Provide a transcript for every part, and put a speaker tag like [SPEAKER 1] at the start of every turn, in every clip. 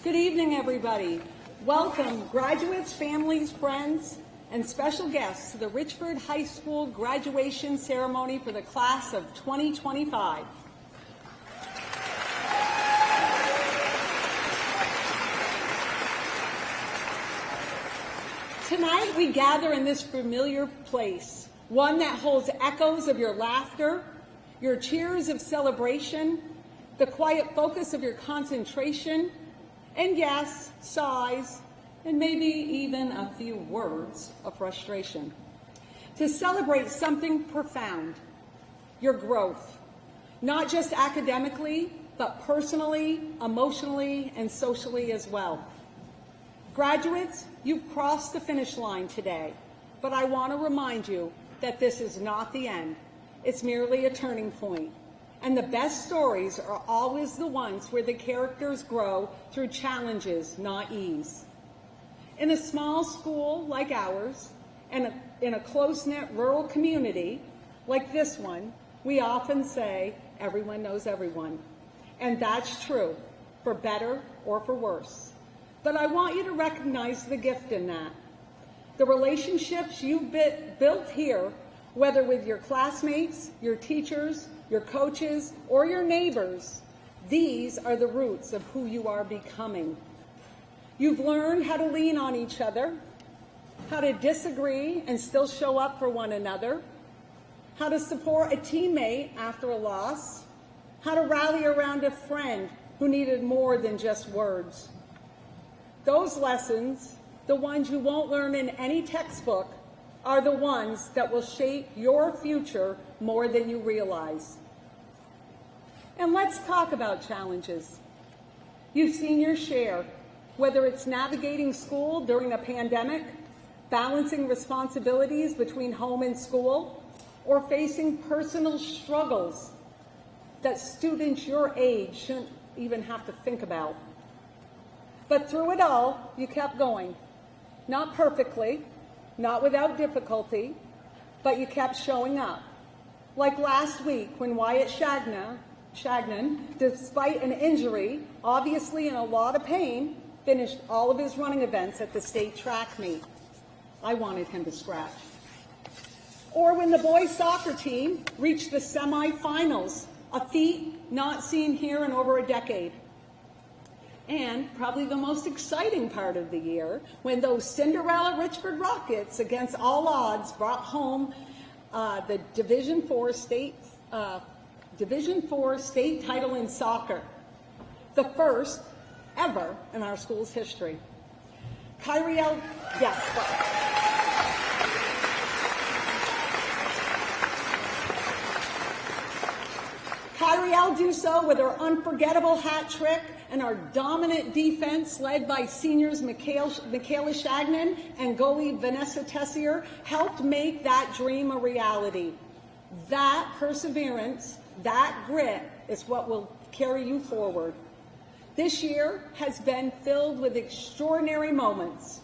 [SPEAKER 1] Good evening, everybody. Welcome, graduates, families, friends, and special guests to the Richford High School graduation ceremony for the class of 2025. Tonight, we gather in this familiar place, one that holds echoes of your laughter, your cheers of celebration, the quiet focus of your concentration, and yes, sighs, and maybe even a few words of frustration. To celebrate something profound, your growth, not just academically, but personally, emotionally, and socially as well. Graduates, you've crossed the finish line today, but I want to remind you that this is not the end. It's merely a turning point. And the best stories are always the ones where the characters grow through challenges, not ease. In a small school like ours, and in a close-knit rural community like this one, we often say, everyone knows everyone. And that's true, for better or for worse. But I want you to recognize the gift in that. The relationships you've built here, whether with your classmates, your teachers, your coaches, or your neighbors, these are the roots of who you are becoming. You've learned how to lean on each other, how to disagree and still show up for one another, how to support a teammate after a loss, how to rally around a friend who needed more than just words. Those lessons, the ones you won't learn in any textbook, are the ones that will shape your future more than you realize. And let's talk about challenges. You've seen your share, whether it's navigating school during a pandemic, balancing responsibilities between home and school, or facing personal struggles that students your age shouldn't even have to think about. But through it all, you kept going. Not perfectly, not without difficulty, but you kept showing up. Like last week when Wyatt Shagnon, despite an injury, obviously in a lot of pain, finished all of his running events at the state track meet. I wanted him to scratch. Or when the boys soccer team reached the semifinals, a feat not seen here in over a decade. And probably the most exciting part of the year, when those Cinderella Richford Rockets, against all odds, brought home the Division IV state title in soccer, the first ever in our school's history. Kyrielle do so with her unforgettable hat trick, and our dominant defense, led by seniors Michaela Shagnon and goalie Vanessa Tessier, helped make that dream a reality. That perseverance, that grit is what will carry you forward. This year has been filled with extraordinary moments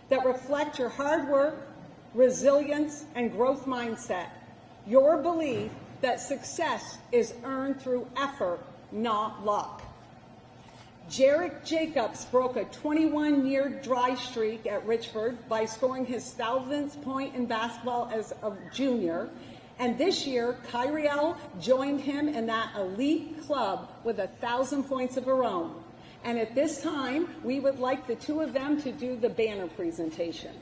[SPEAKER 1] that reflect your hard work, resilience, and growth mindset. Your belief that success is earned through effort, not luck. Jarek Jacobs broke a 21-year dry streak at Richford by scoring his 1,000th point in basketball as a junior. And this year, Kyrielle joined him in that elite club with 1,000 points of her own. And at this time, we would like the two of them to do the banner presentation.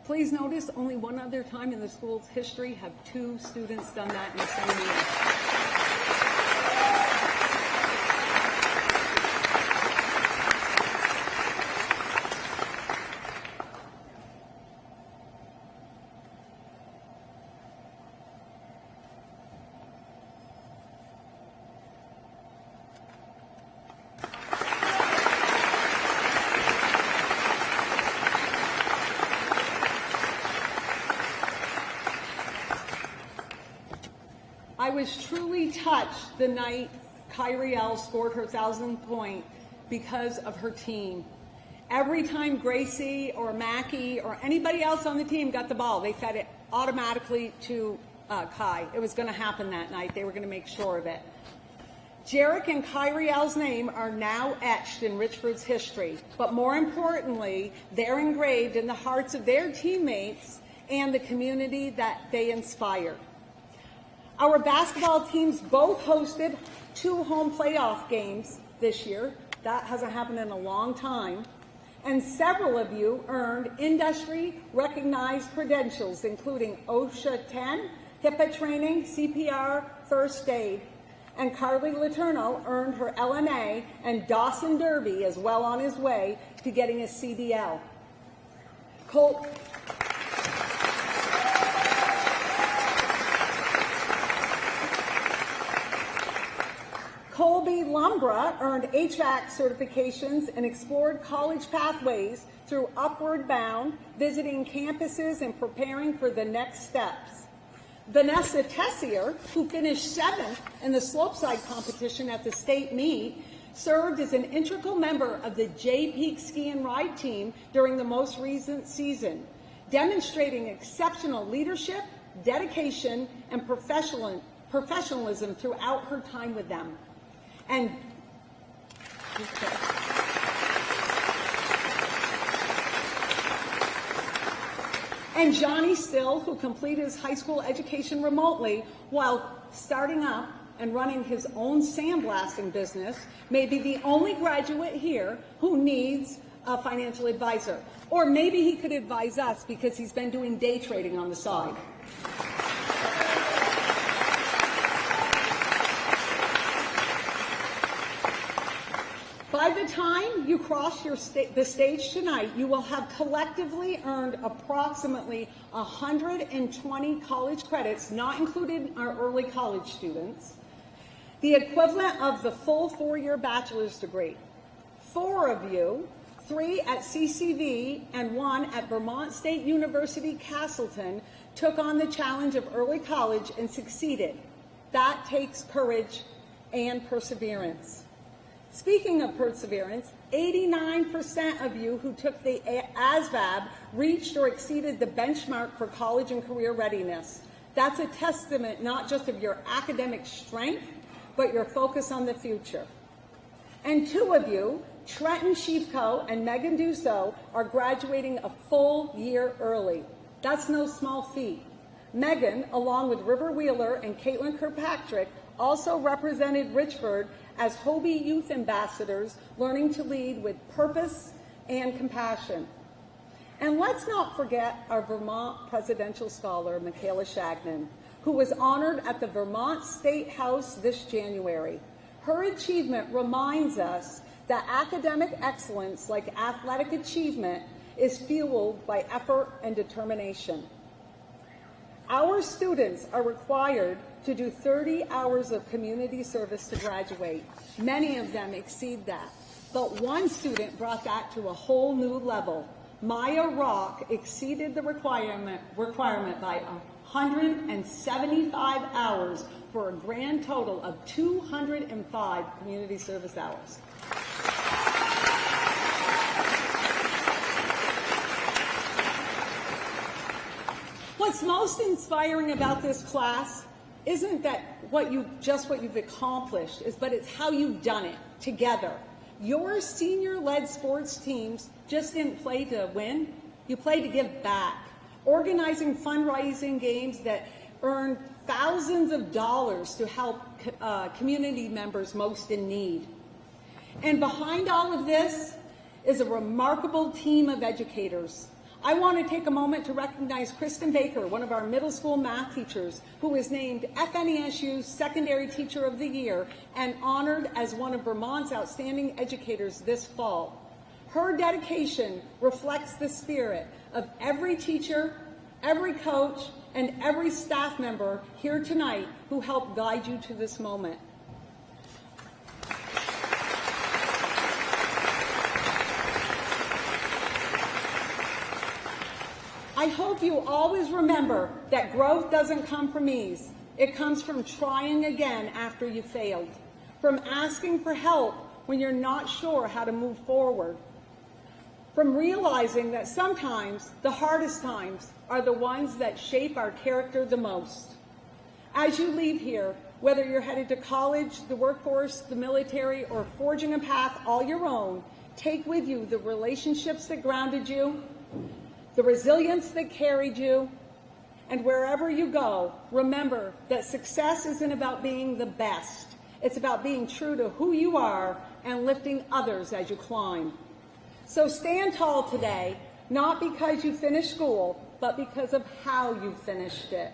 [SPEAKER 1] Please notice only one other time in the school's history have two students done that in the same year. I was truly touched the night Kyrielle scored her 1,000th point because of her team. Every time Gracie or Mackie or anybody else on the team got the ball, they fed it automatically to Kai. It was going to happen that night. They were going to make sure of it. Jarek and Kyriel's name are now etched in Richford's history, but more importantly, they're engraved in the hearts of their teammates and the community that they inspire. Our basketball teams both hosted 2 home playoff games this year. That hasn't happened in a long time. And several of you earned industry-recognized credentials, including OSHA 10, HIPAA training, CPR, first aid. And Carly Letourneau earned her LNA, and Dawson Derby is well on his way to getting his CDL. Colby Lumbra earned HVAC certifications and explored college pathways through Upward Bound, visiting campuses and preparing for the next steps. Vanessa Tessier, who finished 7th in the slopestyle competition at the state meet, served as an integral member of the J-Peak Ski and Ride team during the most recent season, demonstrating exceptional leadership, dedication, and professionalism throughout her time with them. And Johnny Still, who completed his high school education remotely while starting up and running his own sandblasting business, may be the only graduate here who needs a financial advisor. Or maybe he could advise us because he's been doing day trading on the side. By the time you cross the stage tonight, you will have collectively earned approximately 120 college credits, not including our early college students, the equivalent of the full 4-year bachelor's degree. 4 of you, 3 at CCV and 1 at Vermont State University Castleton, took on the challenge of early college and succeeded. That takes courage and perseverance. Speaking of perseverance, 89% of you who took the ASVAB reached or exceeded the benchmark for college and career readiness. That's a testament not just of your academic strength, but your focus on the future. And 2 of you, Trenton Sheepco and Megan Dussault, are graduating a full year early. That's no small feat. Megan, along with River Wheeler and Caitlin Kirkpatrick, also represented Richford as Hobie Youth Ambassadors, learning to lead with purpose and compassion. And let's not forget our Vermont Presidential Scholar, Michaela Shagnon, who was honored at the Vermont State House this January. Her achievement reminds us that academic excellence, like athletic achievement, is fueled by effort and determination. Our students are required to do 30 hours of community service to graduate. Many of them exceed that. But one student brought that to a whole new level. Maya Rock exceeded the requirement by 175 hours for a grand total of 205 community service hours. What's most inspiring about this class isn't that what you've accomplished, but it's how you've done it together. Your senior-led sports teams just didn't play to win, you played to give back, organizing fundraising games that earned thousands of dollars to help community members most in need. And behind all of this is a remarkable team of educators. I want to take a moment to recognize Kristen Baker, one of our middle school math teachers, who was named FNESU's Secondary Teacher of the Year and honored as one of Vermont's outstanding educators this fall. Her dedication reflects the spirit of every teacher, every coach, and every staff member here tonight who helped guide you to this moment. I hope you always remember that growth doesn't come from ease. It comes from trying again after you failed, from asking for help when you're not sure how to move forward. From realizing that sometimes the hardest times are the ones that shape our character the most. As you leave here, whether you're headed to college, the workforce, the military, or forging a path all your own, take with you the relationships that grounded you, the resilience that carried you, and wherever you go, remember that success isn't about being the best. It's about being true to who you are and lifting others as you climb. So stand tall today, not because you finished school, but because of how you finished it.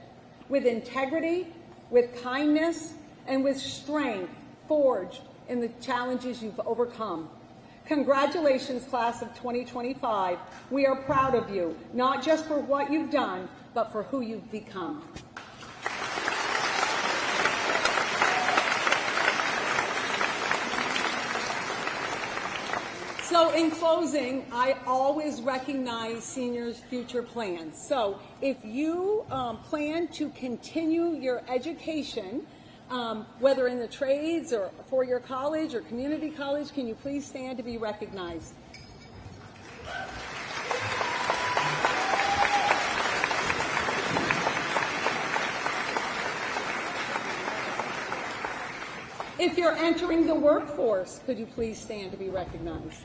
[SPEAKER 1] With integrity, with kindness, and with strength forged in the challenges you've overcome. Congratulations, class of 2025. We are proud of you, not just for what you've done, but for who you've become. So in closing, I always recognize seniors' future plans. So if you plan to continue your education, whether in the trades or for your college or community college, can you please stand to be recognized? If you're entering the workforce, could you please stand to be recognized?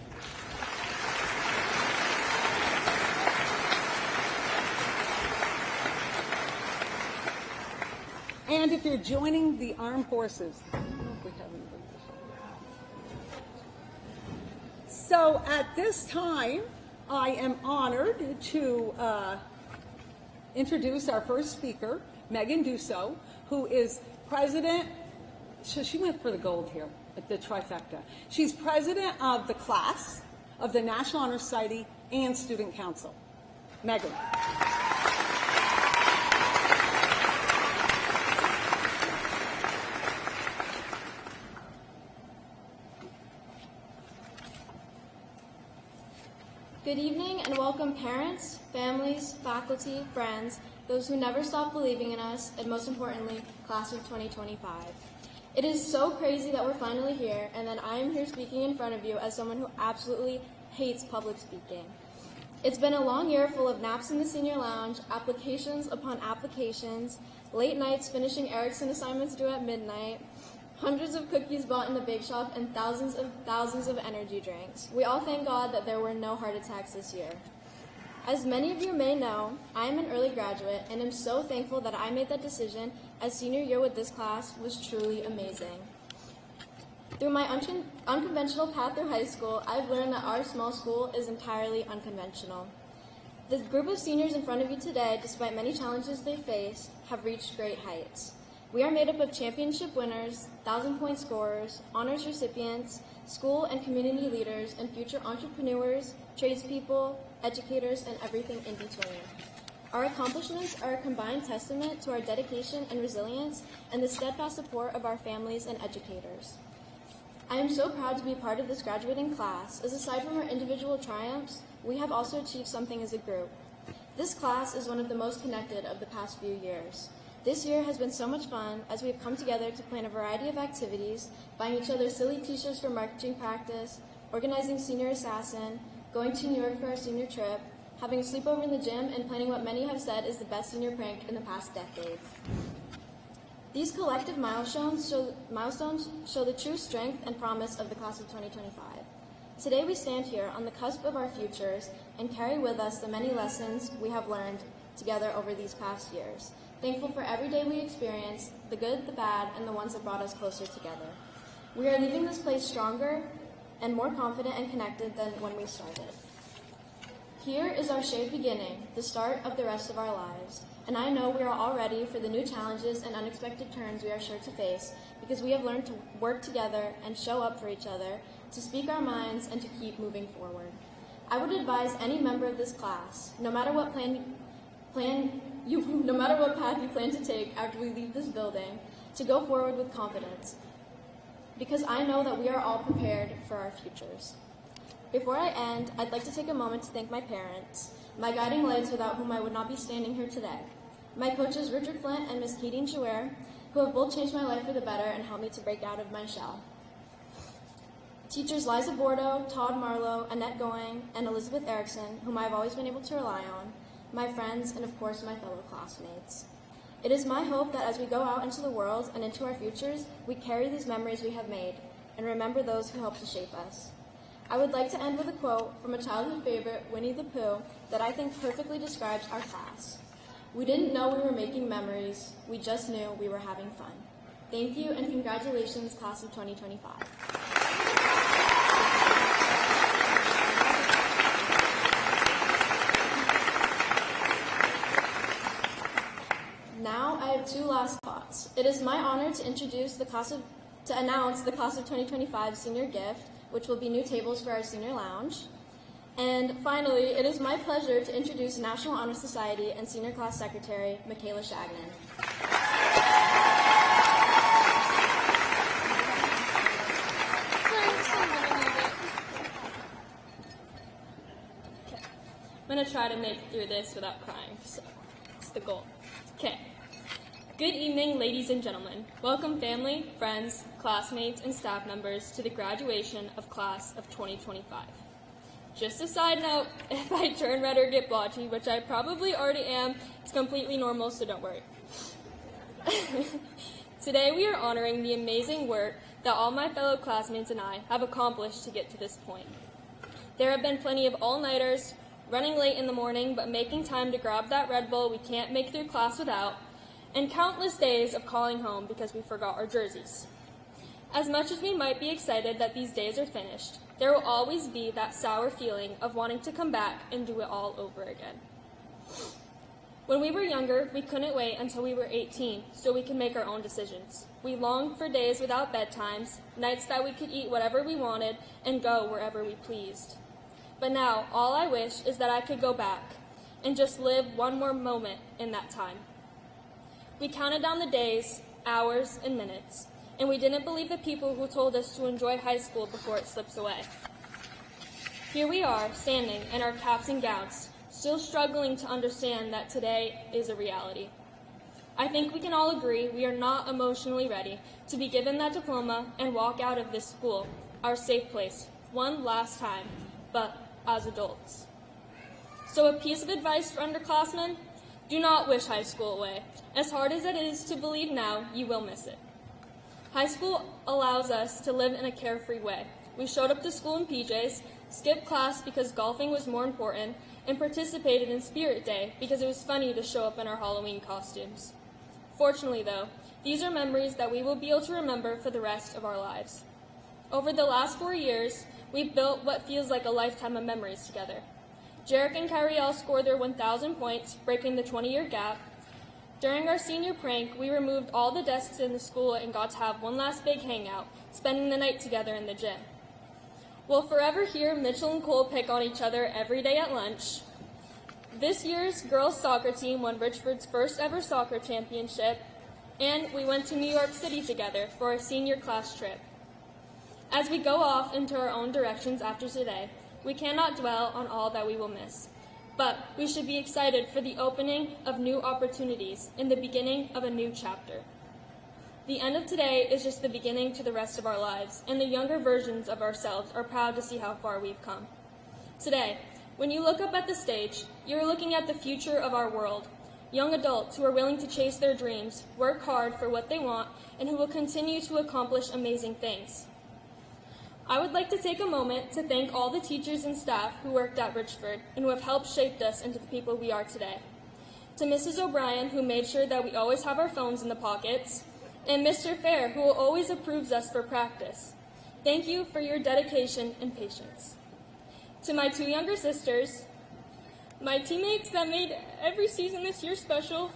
[SPEAKER 1] And if you're joining the armed forces. I don't know if we have anybody. So at this time, I am honored to introduce our first speaker, Megan Dussault, who is president. So she went for the gold here at the trifecta. She's president of the class of the National Honor Society and Student Council. Megan.
[SPEAKER 2] Good evening and welcome parents, families, faculty, friends, those who never stop believing in us, and most importantly, class of 2025. It is so crazy that we're finally here, and then I am here speaking in front of you as someone who absolutely hates public speaking. It's been a long year full of naps in the senior lounge, applications upon applications, late nights finishing Erickson assignments due at midnight, hundreds of cookies bought in the bake shop, and thousands of energy drinks. We all thank God that there were no heart attacks this year. As many of you may know, I am an early graduate and am so thankful that I made that decision, as senior year with this class was truly amazing. Through my unconventional path through high school, I've learned that our small school is entirely unconventional. The group of seniors in front of you today, despite many challenges they faced, have reached great heights. We are made up of championship winners, 1,000-point scorers, honors recipients, school and community leaders, and future entrepreneurs, tradespeople, educators, and everything in between. Our accomplishments are a combined testament to our dedication and resilience and the steadfast support of our families and educators. I am so proud to be part of this graduating class, as aside from our individual triumphs, we have also achieved something as a group. This class is one of the most connected of the past few years. This year has been so much fun as we have come together to plan a variety of activities, buying each other silly t-shirts for marching practice, organizing Senior Assassin, going to New York for our senior trip, having a sleepover in the gym, and planning what many have said is the best senior prank in the past decade. These collective milestones show the true strength and promise of the class of 2025. Today we stand here on the cusp of our futures and carry with us the many lessons we have learned together over these past years. Thankful for every day we experienced, the good, the bad, and the ones that brought us closer together. We are leaving this place stronger and more confident and connected than when we started. Here is our shared beginning, the start of the rest of our lives. And I know we are all ready for the new challenges and unexpected turns we are sure to face, because we have learned to work together and show up for each other, to speak our minds, and to keep moving forward. I would advise any member of this class, no matter what path you plan to take after we leave this building, to go forward with confidence, because I know that we are all prepared for our futures. Before I end, I'd like to take a moment to thank my parents, my guiding lights without whom I would not be standing here today, my coaches Richard Flint and Ms. Keating Chouer, who have both changed my life for the better and helped me to break out of my shell. Teachers Liza Bordeaux, Todd Marlowe, Annette Going, and Elizabeth Erickson, whom I've always been able to rely on, my friends, and of course my fellow classmates. It is my hope that as we go out into the world and into our futures, we carry these memories we have made and remember those who helped to shape us. I would like to end with a quote from a childhood favorite, Winnie the Pooh, that I think perfectly describes our class. We didn't know we were making memories, we just knew we were having fun. Thank you and congratulations, class of 2025. Now I have two last thoughts. It is my honor to announce the class of 2025 senior gift, which will be new tables for our senior lounge. And finally, it is my pleasure to introduce National Honor Society and Senior Class Secretary, Michaela Shagnon.
[SPEAKER 3] I'm going to try to make it through this without crying, so it's the goal. Okay. Good evening, ladies and gentlemen. Welcome family, friends, classmates, and staff members to the graduation of class of 2025. Just a side note, if I turn red or get blotchy, which I probably already am, it's completely normal, so don't worry. Today we are honoring the amazing work that all my fellow classmates and I have accomplished to get to this point. There have been plenty of all-nighters, running late in the morning but making time to grab that Red Bull we can't make through class without, and countless days of calling home because we forgot our jerseys. As much as we might be excited that these days are finished, there will always be that sour feeling of wanting to come back and do it all over again. When we were younger, we couldn't wait until we were 18 so we could make our own decisions. We longed for days without bedtimes, nights that we could eat whatever we wanted and go wherever we pleased. But now, all I wish is that I could go back and just live one more moment in that time. We counted down the days, hours, and minutes, and we didn't believe the people who told us to enjoy high school before it slips away. Here we are, standing in our caps and gowns, still struggling to understand that today is a reality. I think we can all agree we are not emotionally ready to be given that diploma and walk out of this school, our safe place, one last time, but as adults. So a piece of advice for underclassmen: do not wish high school away. As hard as it is to believe now, you will miss it. High school allows us to live in a carefree way. We showed up to school in PJs, skipped class because golfing was more important, and participated in Spirit Day because it was funny to show up in our Halloween costumes. Fortunately, though, these are memories that we will be able to remember for the rest of our lives. Over the last 4 years, we've built what feels like a lifetime of memories together. Jarek and Kyrielle scored their 1,000 points, breaking the 20-year gap. During our senior prank, we removed all the desks in the school and got to have one last big hangout, spending the night together in the gym. We'll forever hear Mitchell and Cole pick on each other every day at lunch. This year's girls soccer team won Richford's first ever soccer championship, and we went to New York City together for our senior class trip. As we go off into our own directions after today, we cannot dwell on all that we will miss, but we should be excited for the opening of new opportunities and the beginning of a new chapter. The end of today is just the beginning to the rest of our lives, and the younger versions of ourselves are proud to see how far we've come. Today, when you look up at the stage, you're looking at the future of our world, young adults who are willing to chase their dreams, work hard for what they want, and who will continue to accomplish amazing things. I would like to take a moment to thank all the teachers and staff who worked at Richford and who have helped shape us into the people we are today. To Mrs. O'Brien, who made sure that we always have our phones in the pockets, and Mr. Fair, who always approves us for practice. Thank you for your dedication and patience. To my two younger sisters, my teammates that made every season this year special,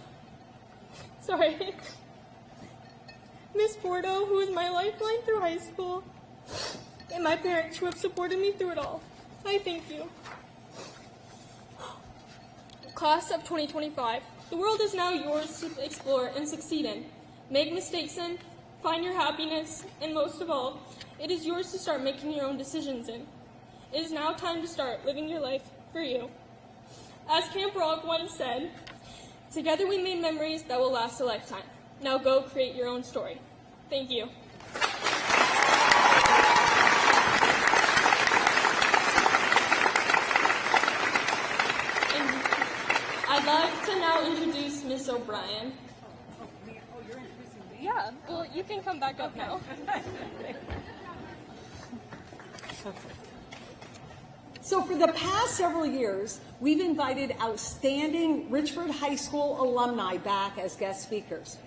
[SPEAKER 3] Miss Bordeaux, who is my lifeline through high school, and my parents who have supported me through it all. I thank you. Class of 2025, the world is now yours to explore and succeed in. Make mistakes in, find your happiness, and most of all, it is yours to start making your own decisions in. It is now time to start living your life for you. As Camp Rock once said, together we made memories that will last a lifetime. Now go create your own story. Thank you. now introduce Miss O'Brien.
[SPEAKER 1] Oh, you're introducing me?
[SPEAKER 3] Yeah, well, you can come back up now.
[SPEAKER 1] So for the past several years, we've invited outstanding Richford High School alumni back as guest speakers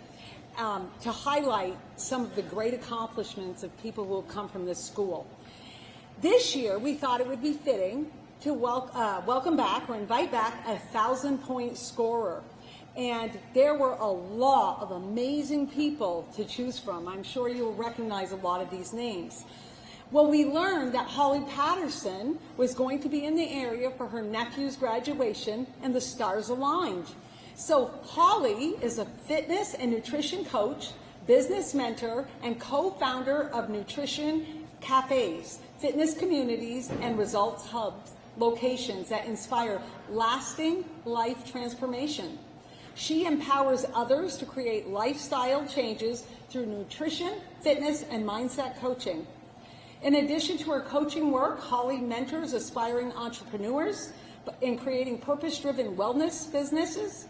[SPEAKER 1] to highlight some of the great accomplishments of people who have come from this school. This year, we thought it would be fitting to welcome back or invite back a 1,000-point scorer. And there were a lot of amazing people to choose from. I'm sure you'll recognize a lot of these names. Well, we learned that Holly Patterson was going to be in the area for her nephew's graduation, and the stars aligned. So Holly is a fitness and nutrition coach, business mentor, and co-founder of Nutrition Cafes, fitness communities, and results hubs, locations that inspire lasting life transformation. She empowers others to create lifestyle changes through nutrition, fitness, and mindset coaching. In addition to her coaching work, Holly mentors aspiring entrepreneurs in creating purpose-driven wellness businesses,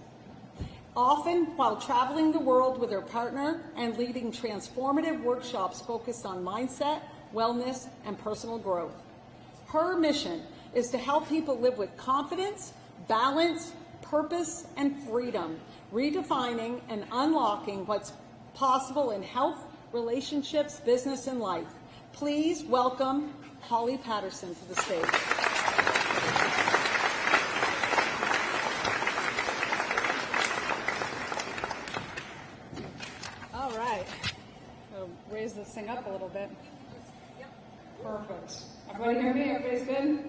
[SPEAKER 1] often while traveling the world with her partner and leading transformative workshops focused on mindset, wellness, and personal growth. Her mission is to help people live with confidence, balance, purpose, and freedom, redefining and unlocking what's possible in health, relationships, business, and life. Please welcome Holly Patterson to the stage.
[SPEAKER 4] All right. So raise this thing up a little bit. Perfect. Everybody hear me? Everybody's good?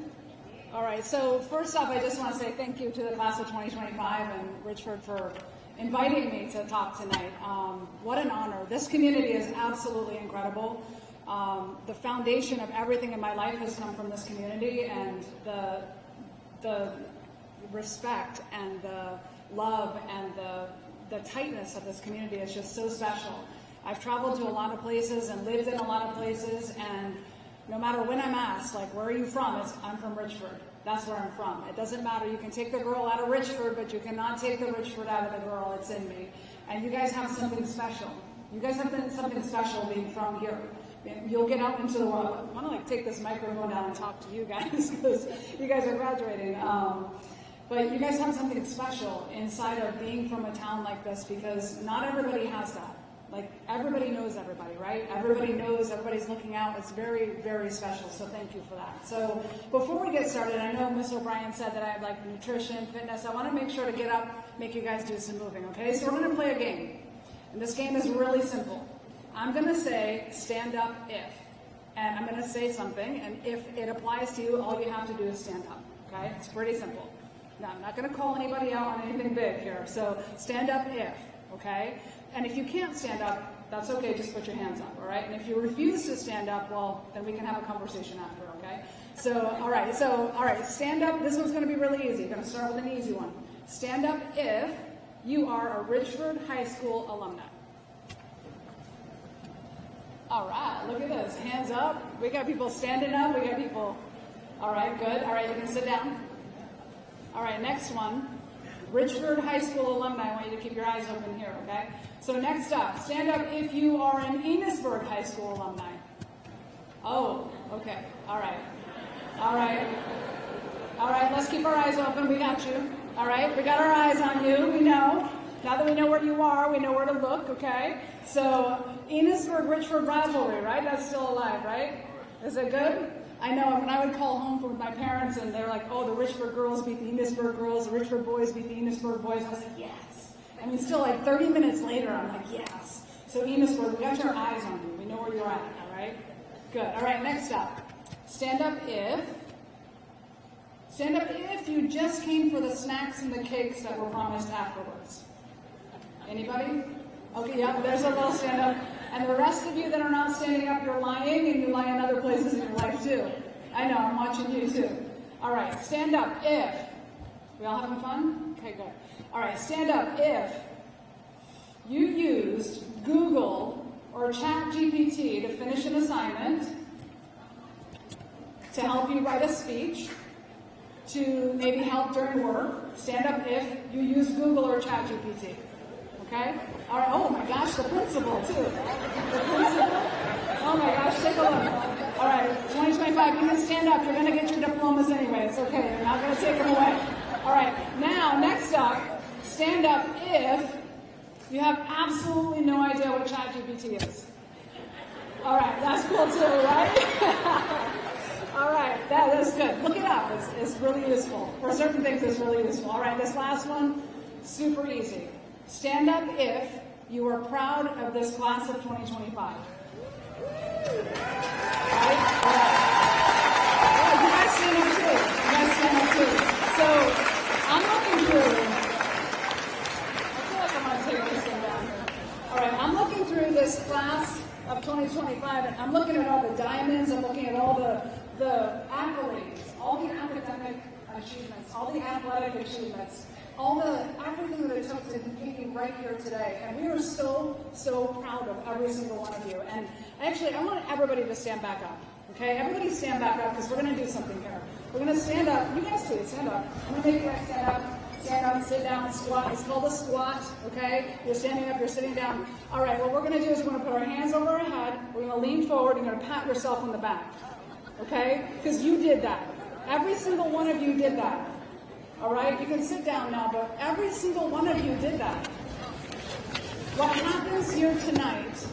[SPEAKER 4] All right. So first off, I just want to say thank you to the class of 2025 and Richford for inviting me to talk tonight. What an honor. This community is absolutely incredible. The foundation of everything in my life has come from this community, and the respect and the love and the tightness of this community is just so special. I've traveled to a lot of places and lived in a lot of places, and no matter when I'm asked, like, where are you from? I'm from Richford. That's where I'm from. It doesn't matter. You can take the girl out of Richford, but you cannot take the Richford out of the girl. It's in me. And you guys have something special. You guys have something special being from here. You'll get out into the world. I want to take this microphone down and talk to you guys because you guys are graduating. But you guys have something special inside of being from a town like this, because not everybody has that. Like, everybody knows everybody, right? Everybody knows, everybody's looking out. It's very, very special, so thank you for that. So before we get started, I know Miss O'Brien said that I have like nutrition, fitness. I want to make sure to get up, make you guys do some moving, okay? So we're going to play a game. And this game is really simple. I'm going to say, stand up if. And I'm going to say something, and if it applies to you, all you have to do is stand up, okay? It's pretty simple. Now, I'm not going to call anybody out on anything big here, so stand up if, okay? And if you can't stand up, that's okay, just put your hands up, all right? And if you refuse to stand up, well, then we can have a conversation after, okay? So, all right, stand up. This one's going to be really easy. I'm going to start with an easy one. Stand up if you are a Richford High School alumni. All right, look at this. Hands up. We got people standing up. We got people. All right, good. All right, you can sit down. All right, next one. Richford High School alumni. I want you to keep your eyes open here, okay? So next up, stand up if you are an Enosburg High School alumni. Oh, okay. All right. All right. All right, let's keep our eyes open. We got you. All right, we got our eyes on you. We know. Now that we know where you are, we know where to look, okay? So, Enosburg-Richford rivalry, right? That's still alive, right? Is it good? I know when I would call home from my parents and they're like, oh, the Richford girls beat the Enosburg girls, the Richford boys beat the Enosburg boys. I was like, yes. I mean, still like 30 minutes later, I'm like, yes. So Enosburg, we got your eyes on you. We know where you're at, all right? Good. All right, next up. Stand up if you just came for the snacks and the cakes that were promised afterwards. Anybody? Okay, yeah, there's a little stand up. And the rest of you that are not standing up, you're lying, and you lie in other places in your life too. I know, I'm watching you too. All right, stand up if. We all having fun? Okay, good. All right, stand up if you used Google or ChatGPT to finish an assignment, to help you write a speech, to maybe help during work. Stand up if you use Google or ChatGPT. Okay? All right. Oh my gosh, the principal too. The principal. Oh my gosh, take a look. All right, 2025, you can stand up. You're going to get your diplomas anyway. It's okay. You're not going to take them away. All right. Now, next up, stand up if you have absolutely no idea what ChatGPT is. All right, that's cool too, right? All right, that is good. Look it up. It's really useful. For certain things, it's really useful. All right, this last one, super easy. Stand up if you are proud of this class of 2025. All right? You guys stand up too. You guys stand up too. So I'm looking through. I feel like I'm going to take this thing down here. All right, I'm looking through this class of 2025, and I'm looking at all the diamonds. I'm looking at all the accolades, all the academic achievements, all the athletic achievements, everything that it took to be right here today. And we are so proud of every single one of you. And actually, I want everybody to stand back up. Okay, everybody stand back up because we're going to do something here. We're going to stand up. You guys too, stand up. I'm going to make you guys stand up, sit down, squat. It's called a squat, okay? You're standing up, you're sitting down. All right, what we're going to do is we're going to put our hands over our head. We're going to lean forward and you're going to pat yourself on the back, okay? Because you did that. Every single one of you did that. All right, you can sit down now, but every single one of you did that. What happens here tonight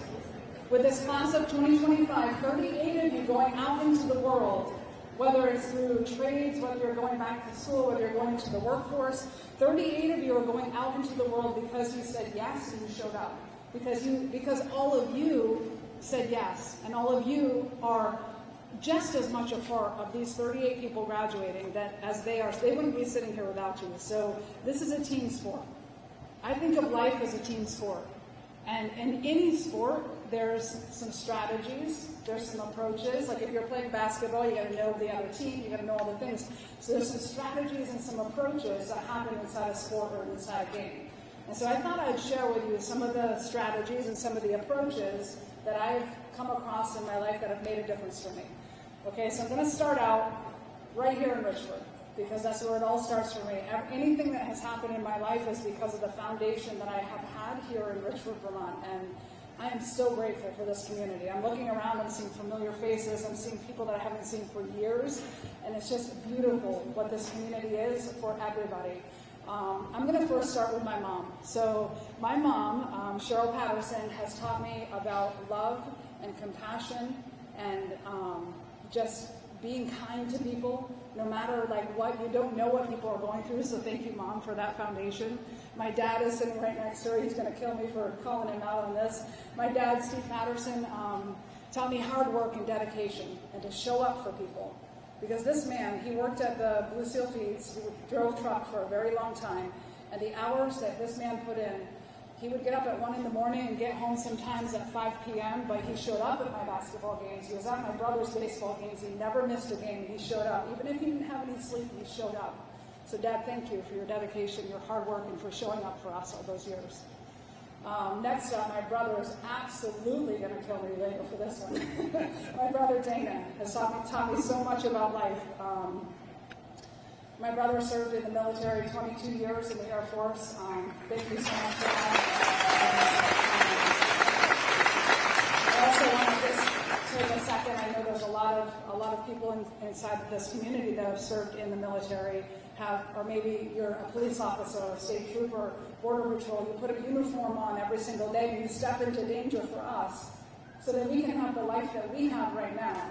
[SPEAKER 4] with this class of 2025, 38 of you going out into the world, whether it's through trades, whether you're going back to school, whether you're going to the workforce, 38 of you are going out into the world because you said yes and you showed up. Because all of you said yes, and all of you are just as much a part of these 38 people graduating as they are. They wouldn't be sitting here without you. So this is a team sport. I think of life as a team sport. And in any sport, there's some strategies, there's some approaches. Like if you're playing basketball, you got to know the other team, you got to know all the things. So there's some strategies and some approaches that happen inside a sport or inside a game. And so I thought I'd share with you some of the strategies and some of the approaches that I've come across in my life that have made a difference for me. Okay, so I'm going to start out right here in Richford, because that's where it all starts for me. Anything that has happened in my life is because of the foundation that I have had here in Richford, Vermont, and I am so grateful for this community. I'm looking around, I'm seeing familiar faces, I'm seeing people that I haven't seen for years, and it's just beautiful what this community is for everybody. I'm going to first start with my mom. So my mom, Cheryl Patterson, has taught me about love and compassion and just being kind to people, no matter like what, you don't know what people are going through, so thank you, Mom, for that foundation. My dad is sitting right next to her. He's going to kill me for calling him out on this. My dad, Steve Patterson, taught me hard work and dedication and to show up for people. Because this man, he worked at the Blue Seal Feeds, he drove truck for a very long time, and the hours that this man put in, he would get up at 1 in the morning and get home sometimes at 5 p.m., but he showed up at my basketball games. He was at my brother's baseball games. He never missed a game. He showed up. Even if he didn't have any sleep, he showed up. So, Dad, thank you for your dedication, your hard work, and for showing up for us all those years. Next up, my brother is absolutely going to kill me later for this one. My brother Dana has taught me so much about life. My brother served in the military 22 years in the Air Force. Thank you so much for that. I also want to just take a second. I know there's a lot of people inside this community that have served in the military, or maybe you're a police officer, or a state trooper, border patrol. You put a uniform on every single day and you step into danger for us so that we can have the life that we have right now.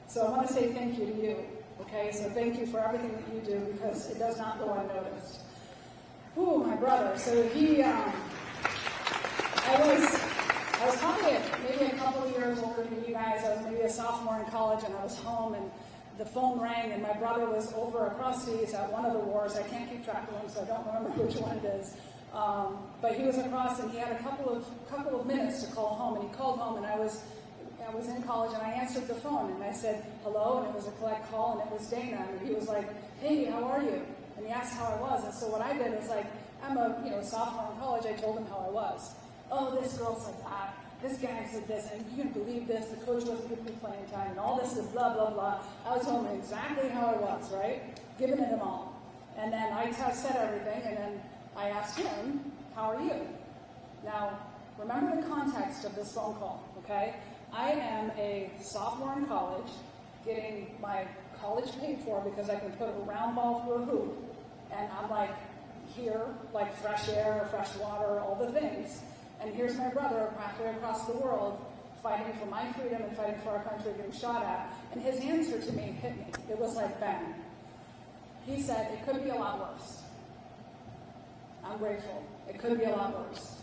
[SPEAKER 4] So I want to say thank you to you. Okay, so thank you for everything that you do, because it does not go unnoticed. Ooh, my brother. So he, I was probably maybe a couple of years older than you guys. I was maybe a sophomore in college, and I was home, and the phone rang, and my brother was over across seas at one of the wars. I can't keep track of them, so I don't remember which one it is. But he was across, and he had a couple of minutes to call home, and he called home, and I was in college, and I answered the phone, and I said, hello, and it was a collect call, and it was Dana, and he was like, hey, how are you? And he asked how I was, and so what I did was like, I'm a sophomore in college, I told him how I was. Oh, this girl's like that. this guy said this, and you can believe this, the coach wasn't giving me playing time, and all this is blah, blah, blah. I was telling him exactly how I was, right? Giving it him all. And then I said everything, and then I asked him, how are you? Now, remember the context of this phone call, okay? I am a sophomore in college, getting my college paid for because I can put a round ball through a hoop, and I'm like here, like fresh air, fresh water, all the things. And here's my brother halfway across the world fighting for my freedom and fighting for our country, getting shot at. And his answer to me hit me. It was like bang. He said, it could be a lot worse. I'm grateful. It could be a lot worse.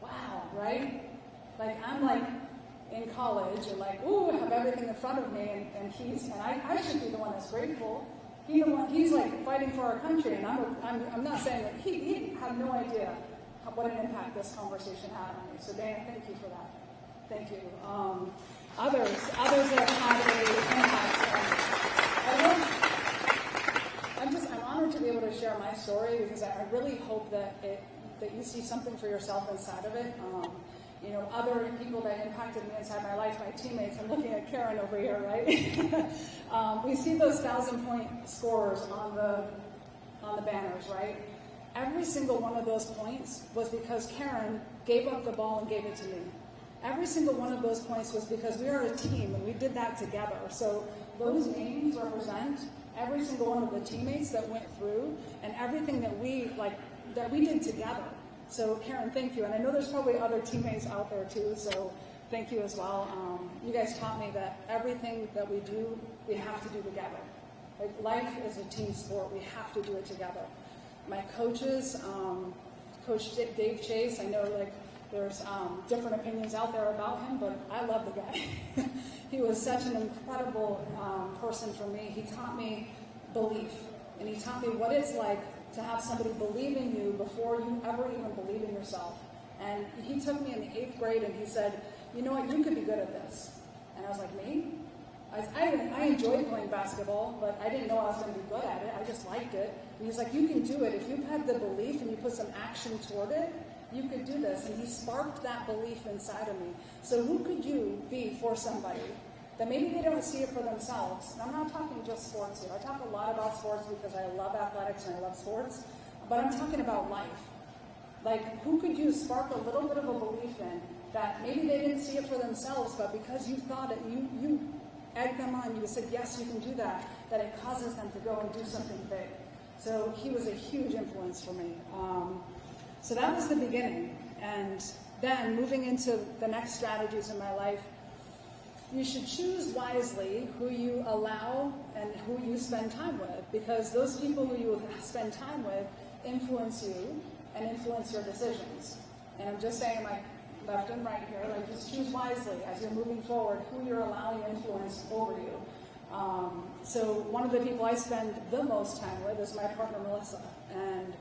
[SPEAKER 4] Wow, right? Like, I'm like in college and like, ooh, I have everything in front of me, and I should be the one that's grateful. He's like fighting for our country, and I'm not saying that he had no idea what an impact this conversation had on me. So Dan, thank you for that. Thank you. Others that had an impact. I'm honored to be able to share my story because I really hope that you see something for yourself inside of it. Other people that impacted me inside my life, my teammates. I'm looking at Karen over here, right? We see those 1,000-point scorers on the banners, right? Every single one of those points was because Karen gave up the ball and gave it to me. Every single one of those points was because we are a team and we did that together. So those names represent every single one of the teammates that went through and everything that we did together. So Karen, thank you. And I know there's probably other teammates out there too, so thank you as well. You guys taught me that everything that we do, we have to do together. Like, life is a team sport. We have to do it together. My coaches, Coach Dave Chase, I know there's different opinions out there about him, but I love the guy. He was such an incredible person for me. He taught me belief, and he taught me what it's like to have somebody believe in you before you ever even believe in yourself. And he took me in the 8th grade and he said, you know what, you could be good at this. And I was like, me? I enjoyed playing basketball, but I didn't know I was going to be good at it. I just liked it. And he's like, you can do it. If you had the belief and you put some action toward it, you could do this. And he sparked that belief inside of me. So who could you be for somebody that maybe they don't see it for themselves? And I'm not talking just sports here. I talk a lot about sports because I love athletics and I love sports, but I'm talking about life. Like, who could you spark a little bit of a belief in that maybe they didn't see it for themselves, but because you thought it, you egged them on, you said, yes, you can do that, that it causes them to go and do something big. So he was a huge influence for me. So that was the beginning. And then moving into the next strategies in my life, you should choose wisely who you allow and who you spend time with, because those people who you spend time with influence you and influence your decisions. And I'm just saying, like, left and right here, like, just choose wisely as you're moving forward who you're allowing influence over you. So one of the people I spend the most time with is my partner, Melissa. And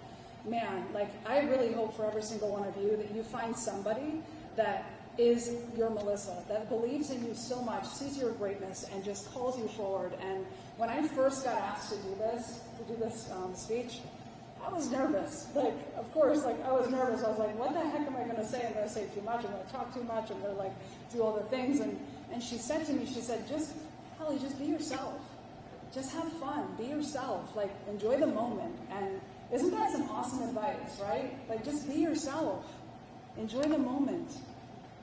[SPEAKER 4] man, like, I really hope for every single one of you that you find somebody that is your Melissa, that believes in you so much, sees your greatness, and just calls you forward. And when I first got asked to do this speech, I was nervous. Like, of course, like, I was nervous. I was like, what the heck am I going to say? I'm going to say too much. I'm going to talk too much. I'm going to, like, do all the things. And she said to me, she said, Holly, just be yourself. Just have fun. Be yourself. Like, enjoy the moment. And isn't that some awesome advice, right? Like, just be yourself. Enjoy the moment.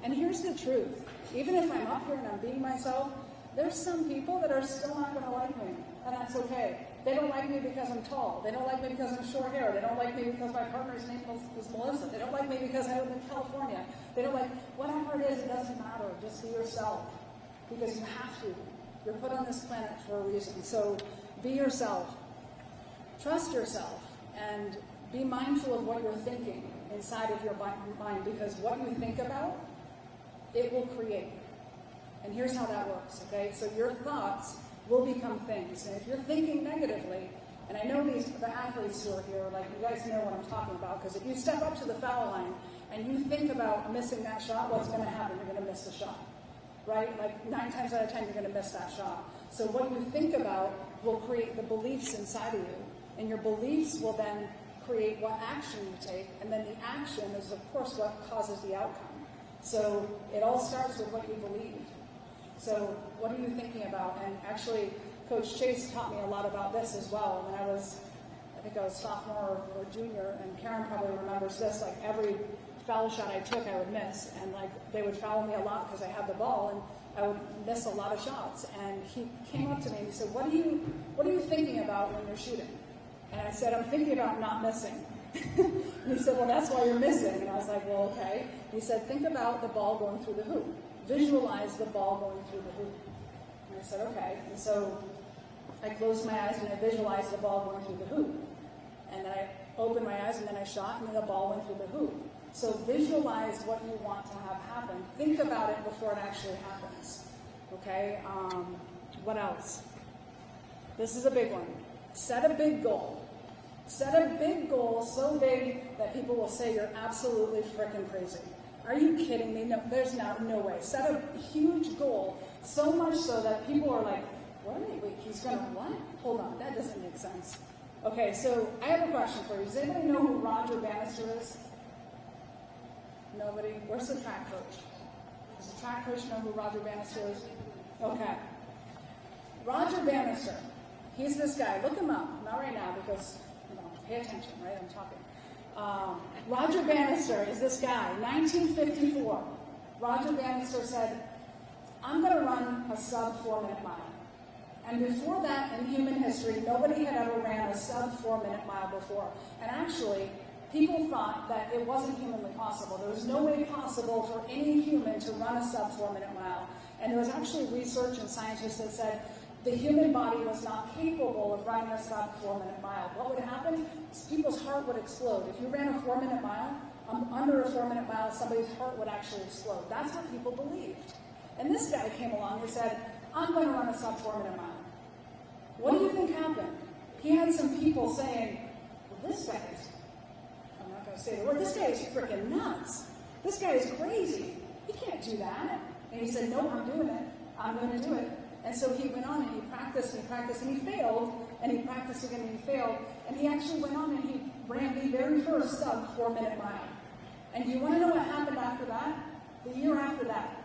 [SPEAKER 4] And here's the truth. Even if I'm up here and I'm being myself, there's some people that are still not going to like me. And that's okay. They don't like me because I'm tall. They don't like me because I'm short hair. They don't like me because my partner's name was Melissa. They don't like me because I live in California. They don't like, whatever it is, it doesn't matter. Just be yourself. Because you have to. You're put on this planet for a reason. So be yourself. Trust yourself. And be mindful of what you're thinking inside of your mind. Because what you think about, it will create. And here's how that works, okay? So your thoughts will become things. And if you're thinking negatively, and I know the athletes who are here, like, you guys know what I'm talking about, because if you step up to the foul line and you think about missing that shot, what's going to happen? You're going to miss the shot, right? Like, 9 times out of 10, you're going to miss that shot. So what you think about will create the beliefs inside of you, and your beliefs will then create what action you take, and then the action is, of course, what causes the outcome. So it all starts with what you believe. So what are you thinking about? And actually, Coach Chase taught me a lot about this as well. When I think I was sophomore or junior, and Karen probably remembers this, like every foul shot I took, I would miss. And like they would foul me a lot because I had the ball, and I would miss a lot of shots. And he came up to me and he said, what are you thinking about when you're shooting? And I said, I'm thinking about not missing. And he said, well, that's why you're missing. And I was like, well, okay. He said, think about the ball going through the hoop. Visualize the ball going through the hoop. And I said, okay. And so I closed my eyes and I visualized the ball going through the hoop. And then I opened my eyes and then I shot and then the ball went through the hoop. So visualize what you want to have happen. Think about it before it actually happens. Okay? What else? This is a big one. Set a big goal. Set a big goal so big that people will say you're absolutely freaking crazy. Are you kidding me? No, there's no way. Set a huge goal, so much so that people are like, wait, he's going to what? Hold on, that doesn't make sense. Okay, so I have a question for you. Does anybody know who Roger Bannister is? Nobody? Where's the track coach? Does the track coach know who Roger Bannister is? Okay. Roger Bannister. He's this guy. Look him up. Not right now because, pay attention, right? I'm talking. Roger Bannister is this guy. 1954. Roger Bannister said, I'm going to run a sub 4-minute mile. And before that, in human history, nobody had ever ran a sub 4-minute mile before. And actually, people thought that it wasn't humanly possible. There was no way possible for any human to run a sub 4-minute mile. And there was actually research and scientists that said the human body was not capable of running a sub 4-minute mile. What would happen? People's heart would explode. If you ran a 4-minute mile, under a 4-minute mile, somebody's heart would actually explode. That's what people believed. And this guy came along and said, I'm going to run a sub 4-minute mile. What do you think happened? He had some people saying, well, this guy's, I'm not going to say the word, this guy is freaking nuts. This guy is crazy. He can't do that. And he said, no, I'm doing it. I'm going to do it. And so he went on and he practiced and he practiced and he failed, and he practiced again and he failed, and he actually went on and he ran the very first sub 4-minute mile. And do you want to know what happened after that? The year after that,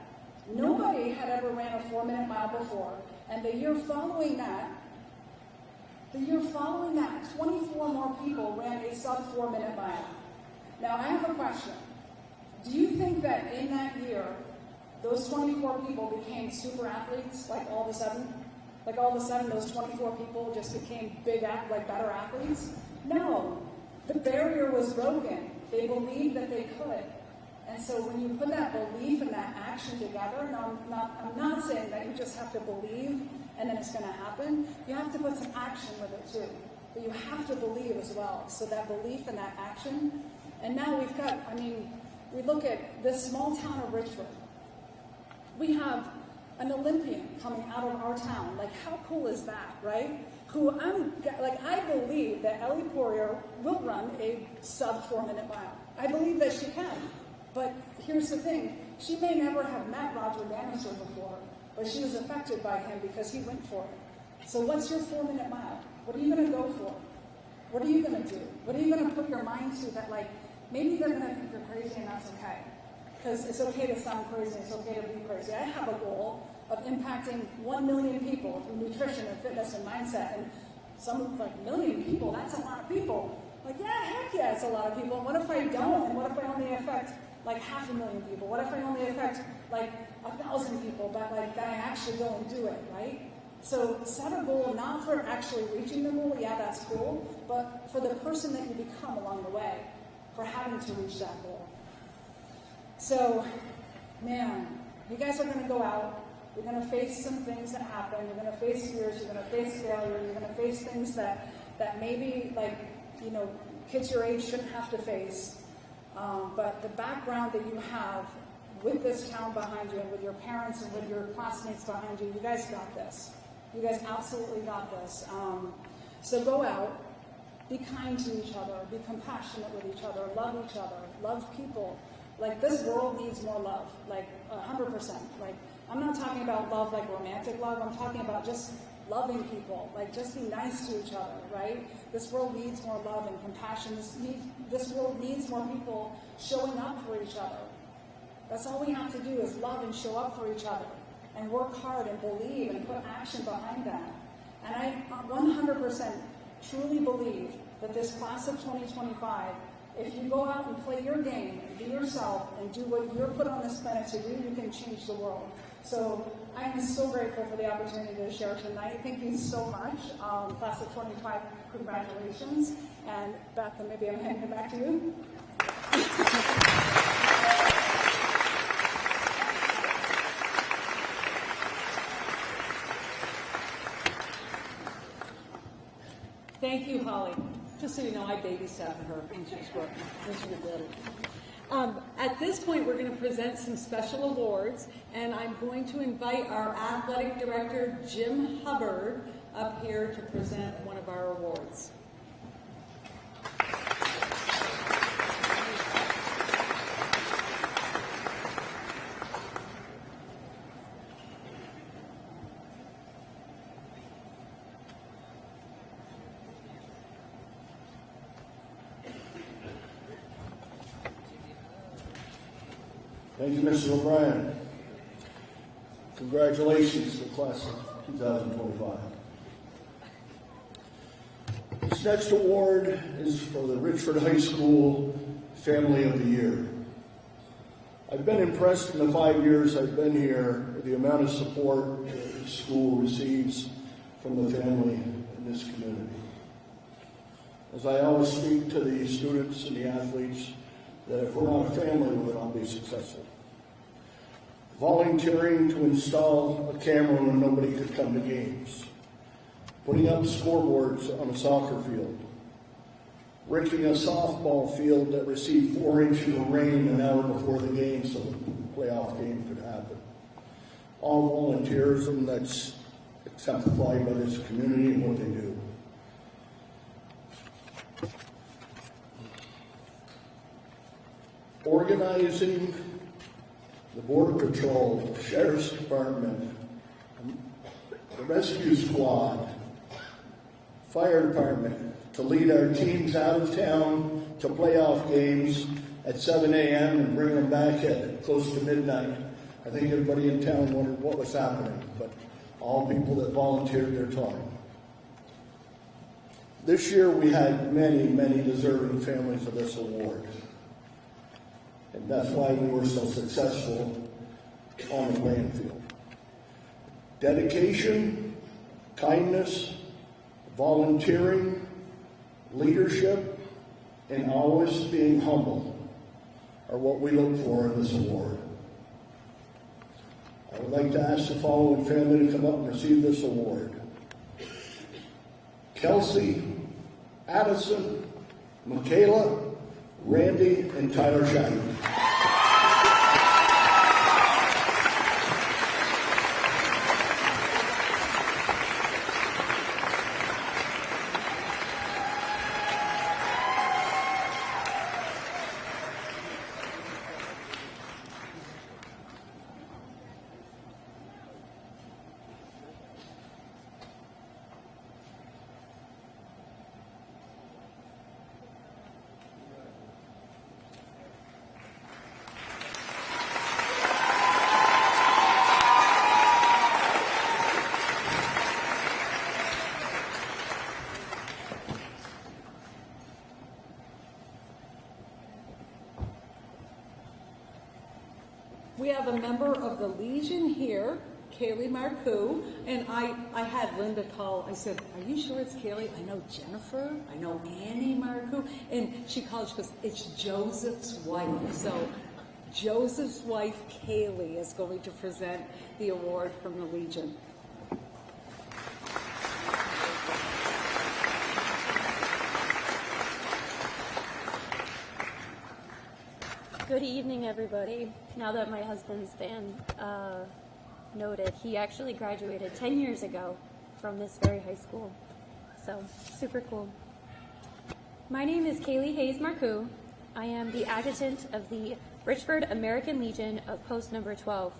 [SPEAKER 4] nobody had ever ran a 4-minute mile before, and the year following that, 24 more people ran a sub 4-minute mile. Now I have a question. Do you think that in that year, those 24 people became super athletes, like all of a sudden? Like all of a sudden those 24 people just became better athletes? No. The barrier was broken. They believed that they could. And so when you put that belief and that action together, now I'm not saying that you just have to believe and then it's going to happen. You have to put some action with it too. But you have to believe as well. So that belief and that action. And now we've got, we look at this small town of Richford. We have an Olympian coming out of our town. Like, how cool is that, right? I believe that Ellie Poirier will run a sub 4-minute mile. I believe that she can. But here's the thing. She may never have met Roger Bannister before, but she was affected by him because he went for it. So what's your 4-minute mile? What are you going to go for? What are you going to do? What are you going to put your mind to that, maybe they're going to think you're crazy and that's okay. Because it's okay to sound crazy, it's okay to be crazy. I have a goal of impacting 1 million people through nutrition and fitness and mindset. And some, million people, that's a lot of people. Heck yeah, it's a lot of people. And what if I don't? And what if I only affect 500,000 people? What if I only affect 1,000 people, but that I actually go and do it, right? So set a goal not for actually reaching the goal, yeah, that's cool, but for the person that you become along the way, for having to reach that goal. So, man, you guys are going to go out. You're going to face some things that happen. You're going to face fears. You're going to face failure. You're going to face things that maybe, kids your age shouldn't have to face. But the background that you have with this town behind you and with your parents and with your classmates behind you, you guys got this. You guys absolutely got this. So go out. Be kind to each other. Be compassionate with each other. Love each other. Love people. This world needs more love, 100%. I'm not talking about love romantic love. I'm talking about just loving people. Just be nice to each other, right? This world needs more love and compassion. This world needs more people showing up for each other. That's all we have to do is love and show up for each other and work hard and believe and put action behind that. And I 100% truly believe that this class of 2025, if you go out and play your game and be yourself and do what you're put on this planet to do, you can change the world. So I am so grateful for the opportunity to share tonight. Thank you so much. Class of 25, congratulations. And Beth, maybe I'm handing it back to you.
[SPEAKER 1] Thank you, Holly. Just so you know, I babysat her when she was working, when she was little. At this point, we're going to present some special awards, and I'm going to invite our athletic director, Jim Hubbard, up here to present one of our awards.
[SPEAKER 5] Thank you, Mrs. O'Brien. Congratulations to the class of 2025. This next award is for the Richford High School Family of the Year. I've been impressed in the 5 years I've been here with the amount of support the school receives from the family in this community. As I always speak to the students and the athletes, that if we're not a family, we'll not be successful. Volunteering to install a camera when nobody could come to games. Putting up scoreboards on a soccer field. Rigging a softball field that received 4 inches of rain an hour before the game so the playoff game could happen. All volunteerism that's exemplified by this community and what they do. Organizing the Border Patrol, Sheriff's Department, the Rescue Squad, Fire Department to lead our teams out of town to playoff games at 7 a.m. and bring them back at close to midnight. I think everybody in town wondered what was happening, but all people that volunteered their time. This year we had many, many deserving families of this award. And that's why we were so successful on the playing field. Dedication, kindness, volunteering, leadership, and always being humble are what we look for in this award. I would like to ask the following family to come up and receive this award. Kelsey, Addison, Michaela, Randy, and Tyler Shaggy.
[SPEAKER 1] We have a member of the Legion here, Kaylee Marcoux, and I had Linda call. I said, "Are you sure it's Kaylee? I know Jennifer, I know Annie Marcoux," and she called. She goes, "It's Joseph's wife." So Joseph's wife, Kaylee, is going to present the award from the Legion.
[SPEAKER 6] Good evening, everybody. Now that my husband's band noted, he actually graduated 10 years ago from this very high school. So, super cool. My name is Kaylee Hayes Marcoux. I am the adjutant of the Richford American Legion of Post Number 12.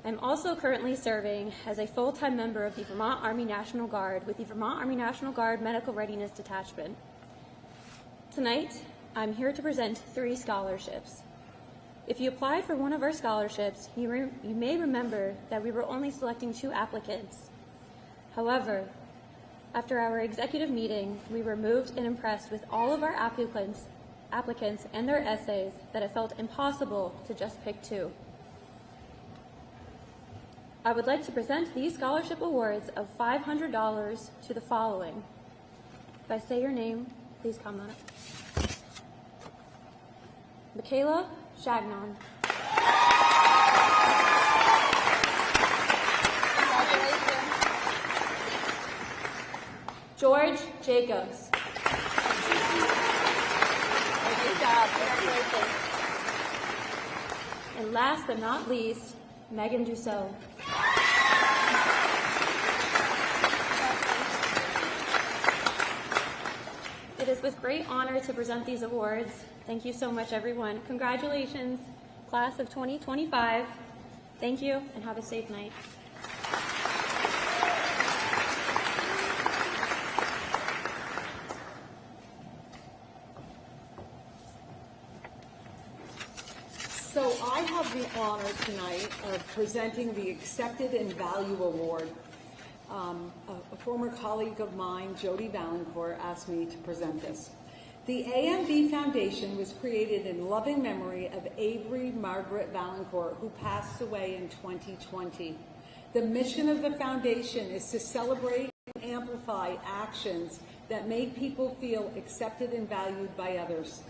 [SPEAKER 6] I'm also currently serving as a full-time member of the Vermont Army National Guard with the Vermont Army National Guard Medical Readiness Detachment. Tonight, I'm here to present 3 scholarships. If you applied for one of our scholarships, you may remember that we were only selecting 2 applicants. However, after our executive meeting, we were moved and impressed with all of our applicants and their essays that it felt impossible to just pick 2. I would like to present these scholarship awards of $500 to the following. If I say your name, please come on up. Michaela Shagnon. George Jacobs. Good job. Congratulations. And last but not least, Megan Dussault. It is with great honor to present these awards. Thank you so much, everyone. Congratulations, class of 2025. Thank you, and have a safe night.
[SPEAKER 1] So I have the honor tonight of presenting the Accepted in Value Award. A former colleague of mine, Jody Valancourt, asked me to present this. The AMV Foundation was created in loving memory of Avery Margaret Valancourt, who passed away in 2020. The mission of the foundation is to celebrate and amplify actions that make people feel accepted and valued by others.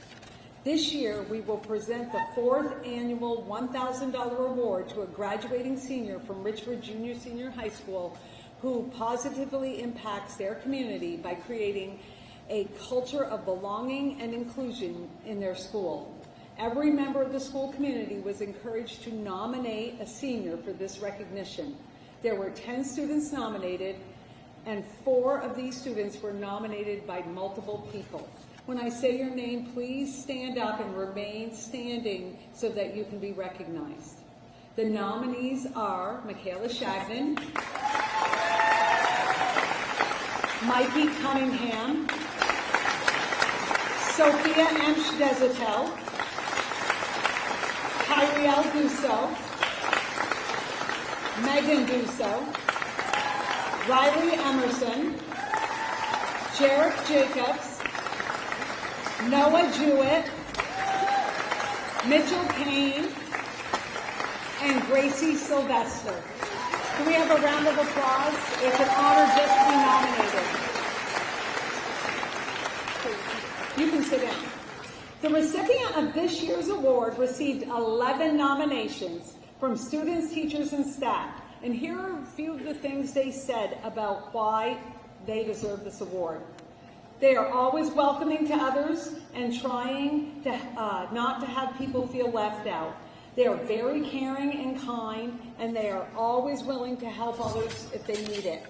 [SPEAKER 1] This year, we will present the 4th annual $1,000 award to a graduating senior from Richford Junior Senior High School who positively impacts their community by creating a culture of belonging and inclusion in their school. Every member of the school community was encouraged to nominate a senior for this recognition. There were 10 students nominated, and 4 of these students were nominated by multiple people. When I say your name, please stand up and remain standing so that you can be recognized. The nominees are Michaela Shagnon, Mikey Cunningham, Sophia M. Desatel, Kyrielle Dussault, Megan Dussault, Riley Emerson, Jarek Jacobs, Noah Jewett, Mitchell Kane, and Gracie Sylvester. Can we have a round of applause? It's an honor just to be nominated. You can sit down. The recipient of this year's award received 11 nominations from students, teachers, and staff. And here are a few of the things they said about why they deserve this award. They are always welcoming to others and trying to not to have people feel left out. They are very caring and kind, and they are always willing to help others if they need it.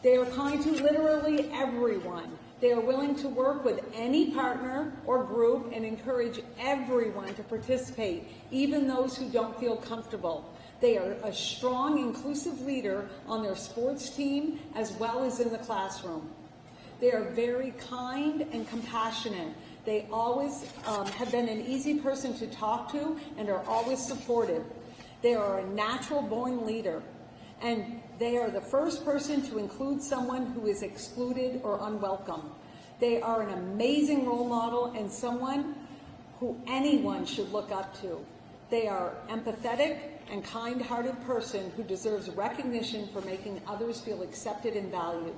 [SPEAKER 1] They are kind to literally everyone. They are willing to work with any partner or group and encourage everyone to participate, even those who don't feel comfortable. They are a strong, inclusive leader on their sports team as well as in the classroom. They are very kind and compassionate. They always have been an easy person to talk to and are always supportive. They are a natural-born leader, and they are the first person to include someone who is excluded or unwelcome. They are an amazing role model and someone who anyone should look up to. They are empathetic and kind-hearted person who deserves recognition for making others feel accepted and valued.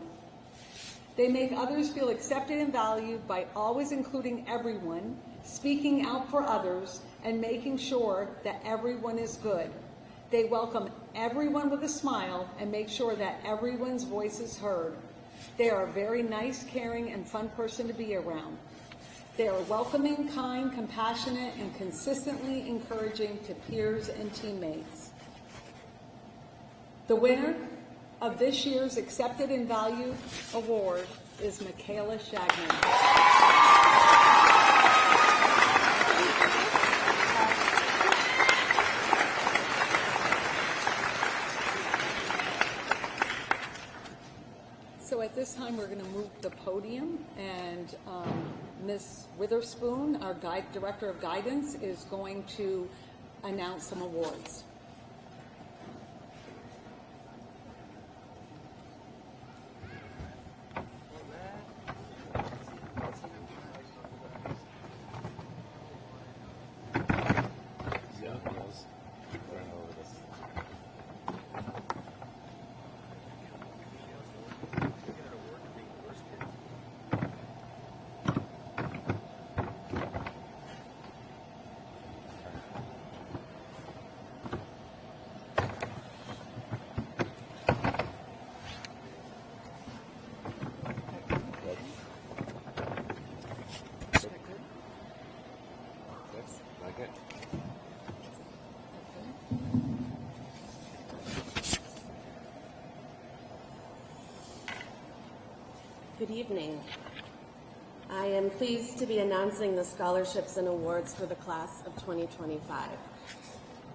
[SPEAKER 1] They make others feel accepted and valued by always including everyone, speaking out for others, and making sure that everyone is good. They welcome everyone with a smile and make sure that everyone's voice is heard. They are a very nice, caring, and fun person to be around. They are welcoming, kind, compassionate, and consistently encouraging to peers and teammates. The winner of this year's Accepted and Valued Award is Michaela Shagnon. So at this time, we're going to move the podium, and Ms. Witherspoon, our Director of Guidance, is going to announce some awards.
[SPEAKER 7] Good evening. I am pleased to be announcing the scholarships and awards for the class of 2025.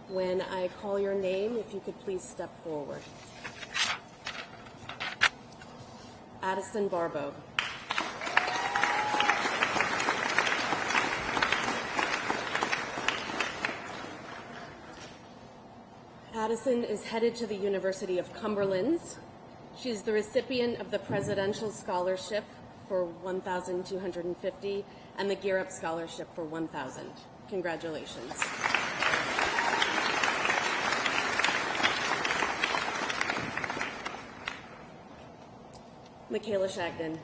[SPEAKER 7] When I call your name, if you could please step forward. Addison Barbo. Addison is headed to the University of Cumberland's. She is the recipient of the Presidential Scholarship for $1,250 and the Gear Up Scholarship for $1,000. Congratulations. Michaela Shagden.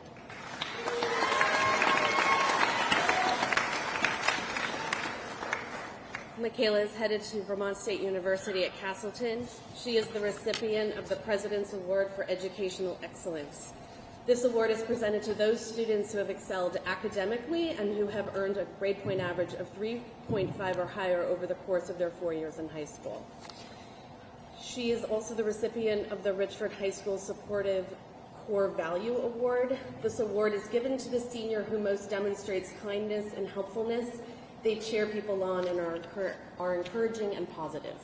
[SPEAKER 7] Michaela is headed to Vermont State University at Castleton. She is the recipient of the President's Award for Educational Excellence. This award is presented to those students who have excelled academically and who have earned a grade point average of 3.5 or higher over the course of their 4 years in high school. She is also the recipient of the Richford High School Supportive Core Value Award. This award is given to the senior who most demonstrates kindness and helpfulness. They cheer people on and are encouraging and positive.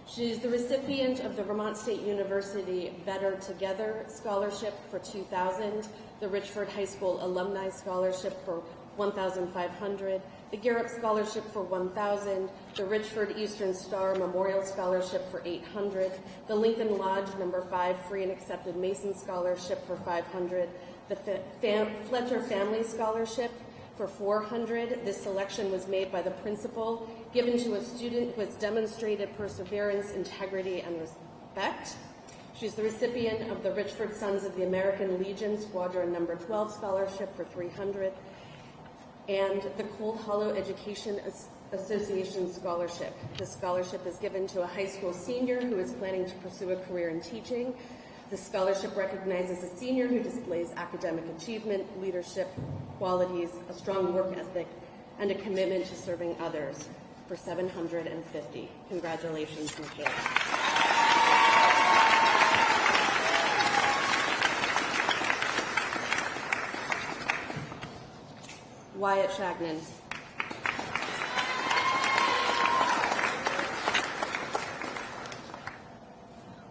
[SPEAKER 7] She is the recipient of the Vermont State University Better Together Scholarship for $2,000, the Richford High School Alumni Scholarship for $1,500, the Gear Up Scholarship for $1,000, the Richford Eastern Star Memorial Scholarship for $800, the Lincoln Lodge No. 5 Free and Accepted Mason Scholarship for $500, the Fletcher Family Scholarship for $400. This selection was made by the principal, given to a student who has demonstrated perseverance, integrity, and respect. She's the recipient of the Richford Sons of the American Legion Squadron No. 12 Scholarship for $300, and the Cold Hollow Education Association Scholarship. This scholarship is given to a high school senior who is planning to pursue a career in teaching. The scholarship recognizes a senior who displays academic achievement, leadership qualities, a strong work ethic, and a commitment to serving others for $750. Congratulations, Michaela. Wyatt Shagnon.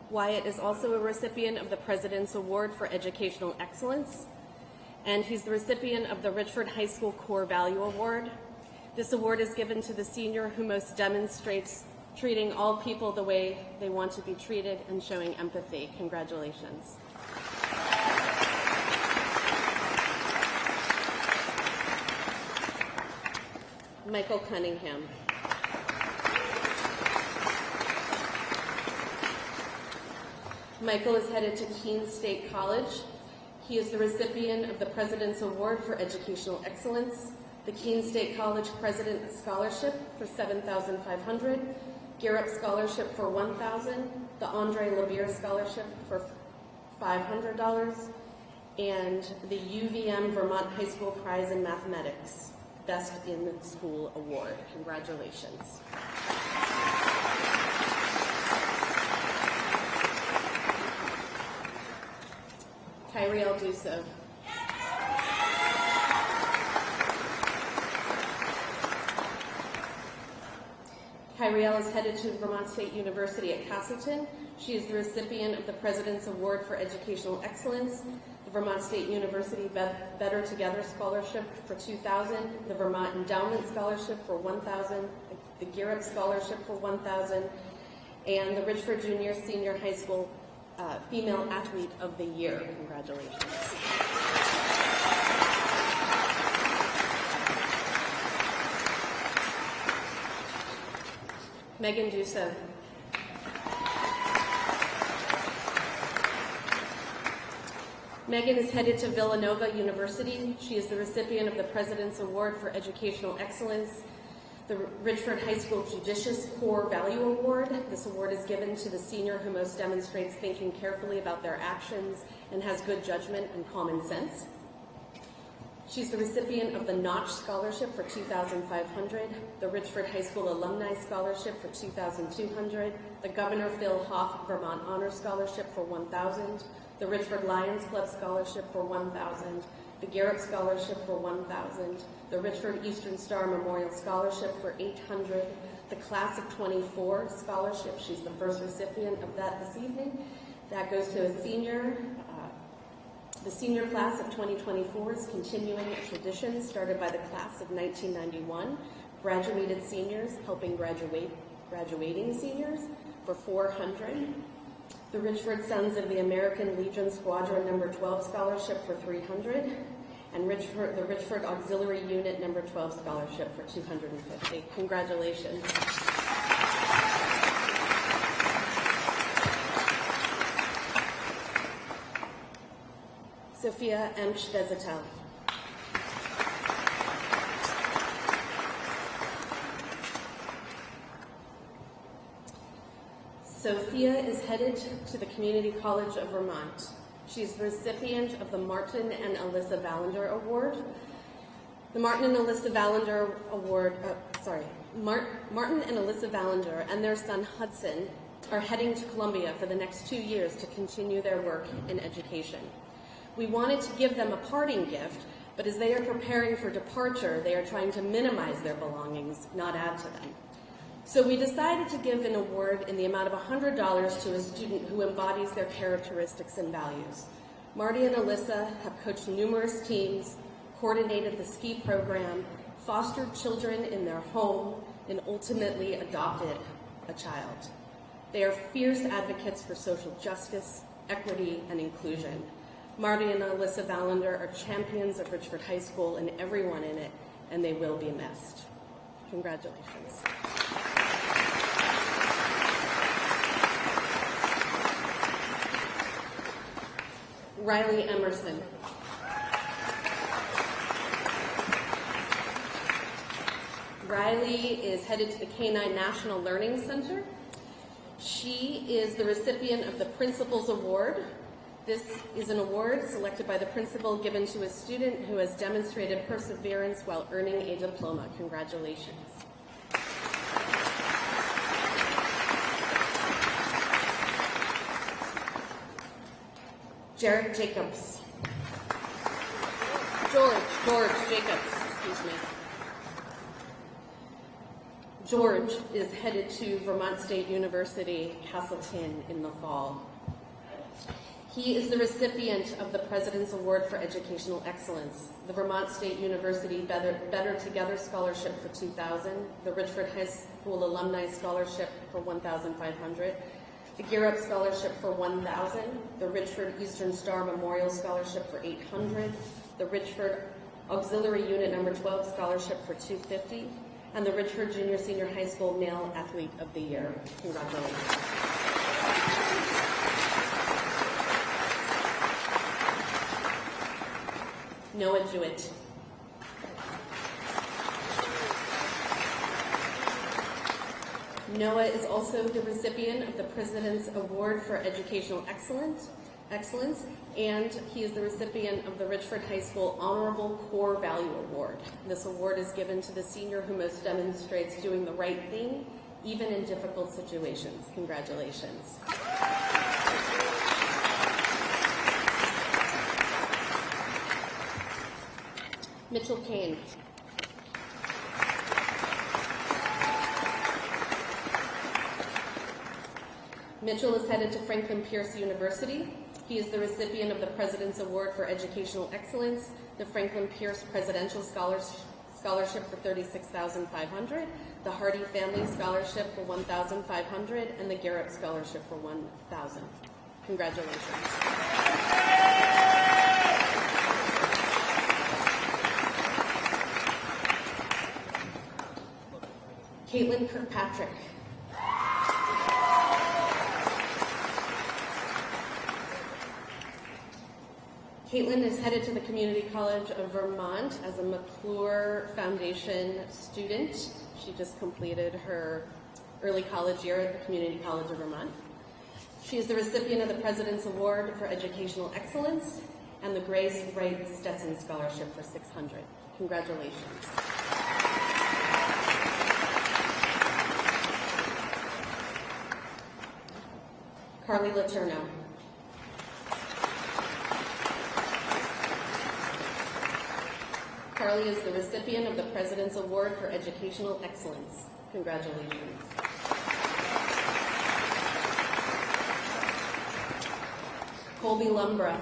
[SPEAKER 7] Wyatt is also a recipient of the President's Award for Educational Excellence, and he's the recipient of the Richford High School Core Value Award. This award is given to the senior who most demonstrates treating all people the way they want to be treated and showing empathy. Congratulations. Michael Cunningham. Michael is headed to Keene State College. He is the recipient of the President's Award for Educational Excellence, the Keene State College President Scholarship for $7,500, Gear Up Scholarship for $1,000, the Andre Labier Scholarship for $500, and the UVM Vermont High School Prize in Mathematics, Best in the School Award. Congratulations. Kyrie Alduso. Kyrielle is headed to Vermont State University at Castleton. She is the recipient of the President's Award for Educational Excellence, the Vermont State University Better Together Scholarship for $2,000, the Vermont Endowment Scholarship for $1,000, the Gear Up Scholarship for $1,000, and the Richford Junior Senior High School Female Athlete of the Year. Congratulations. Megan Duso. Megan is headed to Villanova University. She is the recipient of the President's Award for Educational Excellence, the Richford High School Judicious Core Value Award. This award is given to the senior who most demonstrates thinking carefully about their actions and has good judgment and common sense. She's the recipient of the Notch Scholarship for $2,500, the Richford High School Alumni Scholarship for $2,200, the Governor Phil Hoff Vermont Honor Scholarship for $1,000, the Richford Lions Club Scholarship for $1,000, the Garrett Scholarship for $1,000, the Richford Eastern Star Memorial Scholarship for $800, the Class of 24 Scholarship. She's the first recipient of that this evening. That goes to a senior. The senior class of 2024 is continuing a tradition started by the class of 1991. Graduated seniors helping graduating seniors for $400. The Richford Sons of the American Legion Squadron number 12 Scholarship for $300. And the Richford Auxiliary Unit number 12 Scholarship for $250. Congratulations. Sophia Emsch-Desatel. Sophia is headed to the Community College of Vermont. She is the recipient of the Martin and Alyssa Valander Award. The Martin and Alyssa Valander Award, Martin and Alyssa Valander and their son Hudson are heading to Columbia for the next 2 years to continue their work in education. We wanted to give them a parting gift, but as they are preparing for departure, they are trying to minimize their belongings, not add to them. So we decided to give an award in the amount of $100 to a student who embodies their characteristics and values. Marty and Alyssa have coached numerous teams, coordinated the ski program, fostered children in their home, and ultimately adopted a child. They are fierce advocates for social justice, equity, and inclusion. Marty and Alyssa Valander are champions of Richford High School and everyone in it, and they will be missed. Congratulations. Riley Emerson. Riley is headed to the K-9 National Learning Center. She is the recipient of the Principal's Award. This is an award selected by the principal given to a student who has demonstrated perseverance while earning a diploma. Congratulations. Jared Jacobs. George Jacobs, excuse me. George is headed to Vermont State University, Castleton in the fall. He is the recipient of the President's Award for Educational Excellence, the Vermont State University Better Together Scholarship for $2,000, the Richford High School Alumni Scholarship for $1,500, the Gear Up Scholarship for $1,000, the Richford Eastern Star Memorial Scholarship for $800, the Richford Auxiliary Unit number 12 Scholarship for $250, and the Richford Junior Senior High School Male Athlete of the Year. Congratulations. Noah Jewett. Noah is also the recipient of the President's Award for Educational Excellence, and he is the recipient of the Richford High School Honorable Core Value Award. This award is given to the senior who most demonstrates doing the right thing, even in difficult situations. Congratulations. Mitchell Kane. Mitchell is headed to Franklin Pierce University. He is the recipient of the President's Award for Educational Excellence, the Franklin Pierce Presidential Scholarship for $36,500, the Hardy Family Scholarship for $1,500, and the Garrett Scholarship for $1,000. Congratulations. Caitlin Kirkpatrick. Caitlin is headed to the Community College of Vermont as a McClure Foundation student. She just completed her early college year at the Community College of Vermont. She is the recipient of the President's Award for Educational Excellence and the Grace Wright Stetson Scholarship for $600. Congratulations. Carly Letourneau. Carly is the recipient of the President's Award for Educational Excellence. Congratulations. Colby Lumbra.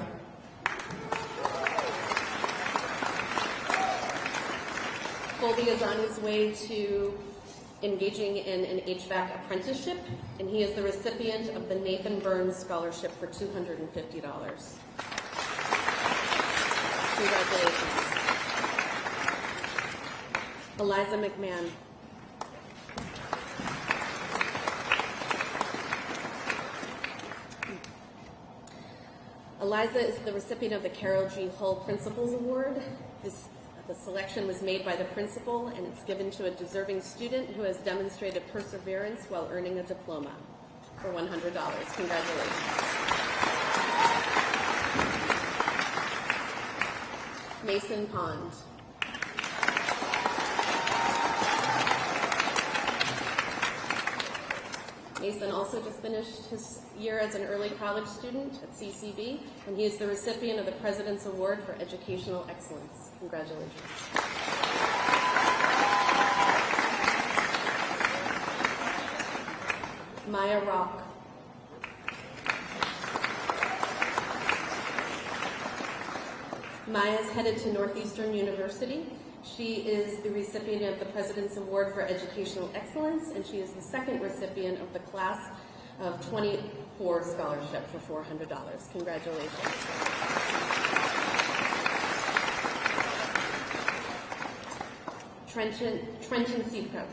[SPEAKER 7] Colby is on his way to engaging in an HVAC apprenticeship, and he is the recipient of the Nathan Burns Scholarship for $250. Congratulations. Eliza McMahon. Eliza is the recipient of the Carol G. Hull Principals Award. The selection was made by the principal, and it's given to a deserving student who has demonstrated perseverance while earning a diploma for $100. Congratulations. Mason Pond. Mason also just finished his year as an early college student at CCB, and he is the recipient of the President's Award for Educational Excellence. Congratulations. Maya Rock. Maya is headed to Northeastern University. She is the recipient of the President's Award for Educational Excellence, and she is the second recipient of the Class of 24 Scholarship for $400. Congratulations. Trenton Seifka.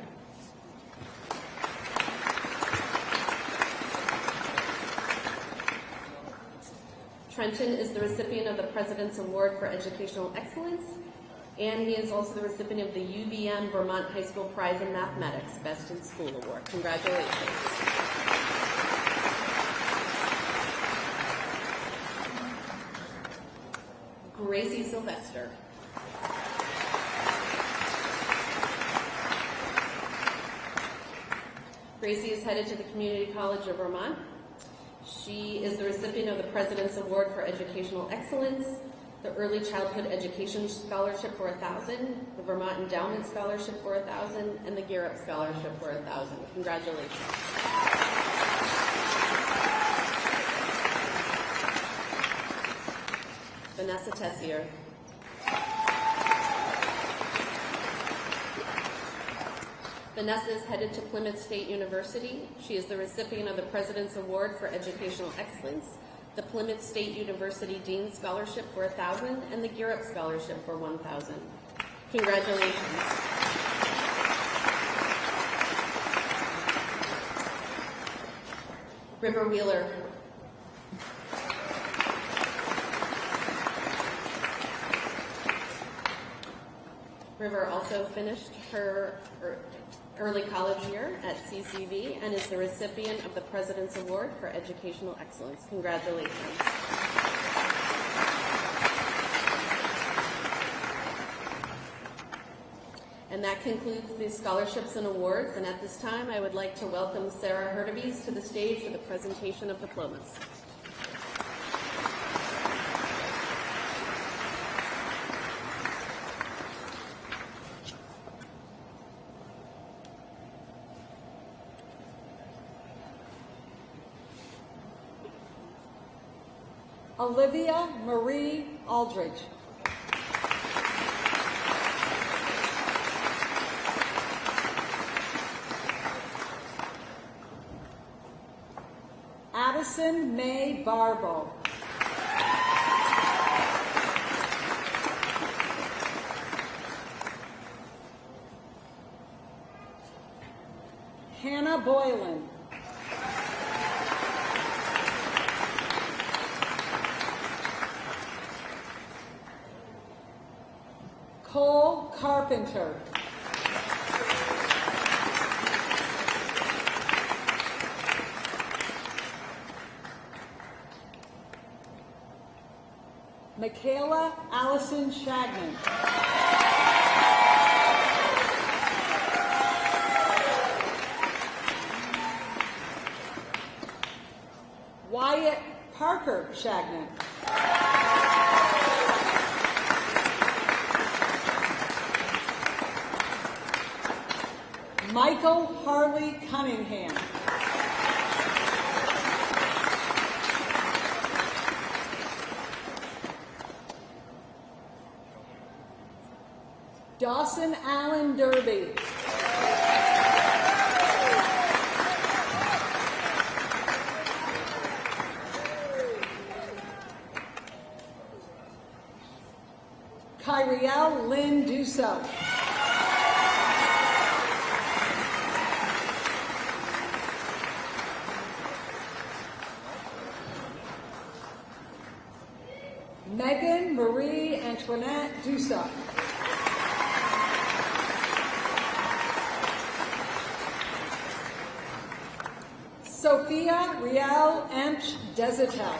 [SPEAKER 7] Trenton is the recipient of the President's Award for Educational Excellence, and he is also the recipient of the UVM Vermont High School Prize in Mathematics Best in School Award. Congratulations. Gracie Sylvester. Gracie is headed to the Community College of Vermont. She is the recipient of the President's Award for Educational Excellence, the Early Childhood Education Scholarship for $1,000, the Vermont Endowment Scholarship for $1,000, and the Garrett Scholarship for $1,000. Congratulations. Vanessa Tessier. Vanessa is headed to Plymouth State University. She is the recipient of the President's Award for Educational Excellence, the Plymouth State University Dean Scholarship for $1,000, and the Garrett Scholarship for $1,000. Congratulations. River Wheeler. River also finished her early college year at CCV and is the recipient of the President's Award for Educational Excellence. Congratulations. And that concludes the scholarships and awards, and at this time I would like to welcome Sarah Hurtubise to the stage for the presentation of diplomas.
[SPEAKER 1] Olivia Marie Aldridge. Addison May Barbo. Hannah Boylan. Cole Carpenter. Michaela Allison Shagman. Wyatt Parker Shagman. Michael Harley Cunningham. Dawson Allen Derby. Kyrielle Lynn Dusso. Megan Marie Antoinette Dusso. Sophia Riel Emch Desatel.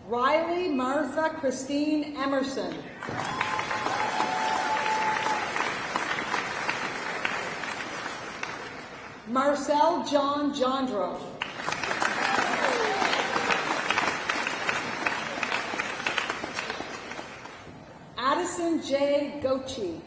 [SPEAKER 1] Riley Martha Christine Emerson. Marcel John Jondro. Addison J. Gochi.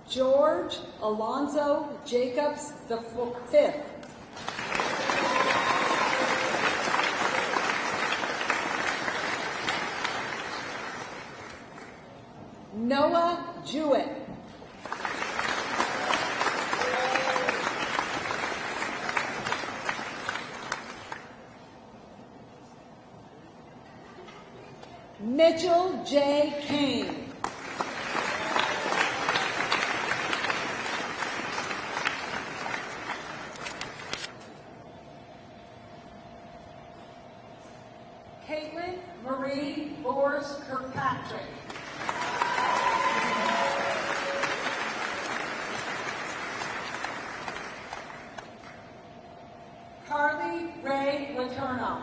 [SPEAKER 1] George Alonzo Jacobs the fifth. Noah Jewett. Mitchell J. Kane. Caitlin Marie Boers Kirkpatrick. Carly Ray Letourneau.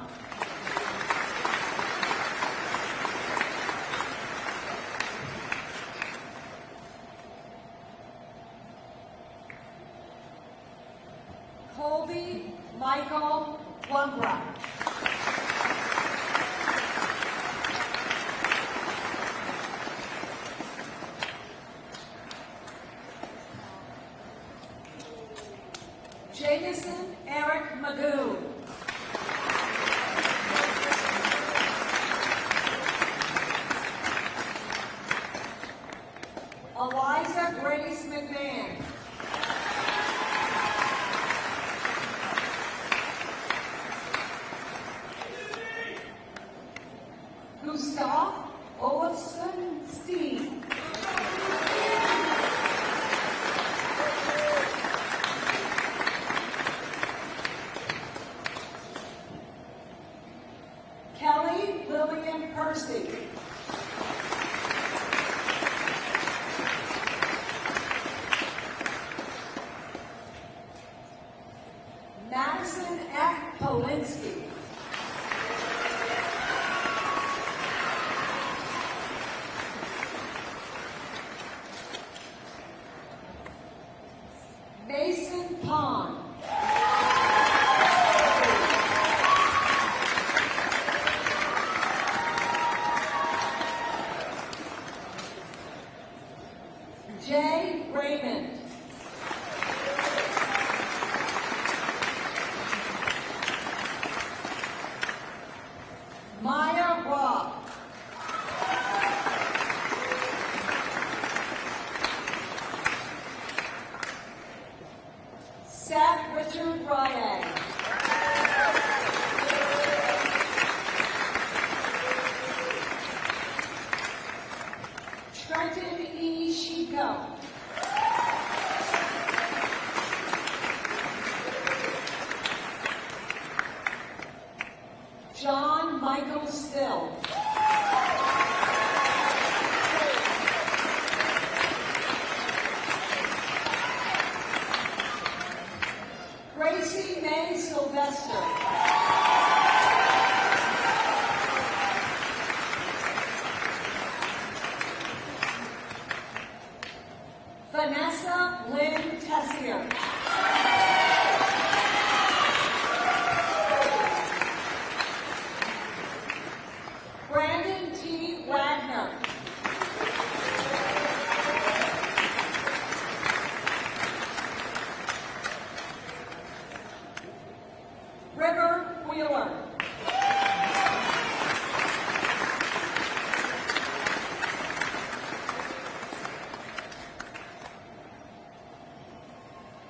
[SPEAKER 1] Colby Michael Plumbrook. Jameson Eric Magoon. Eliza Grace McMahon. Gustav Olafson Steve. Kelly Lillian Percy. Madison F. Polinsky. Mason Pond. Richard Ryan. Trenton E. Chico. John Michael Still. Gracie May Sylvester. Vanessa Lynn Tessier. Brandon T. Wagner. River Wheeler.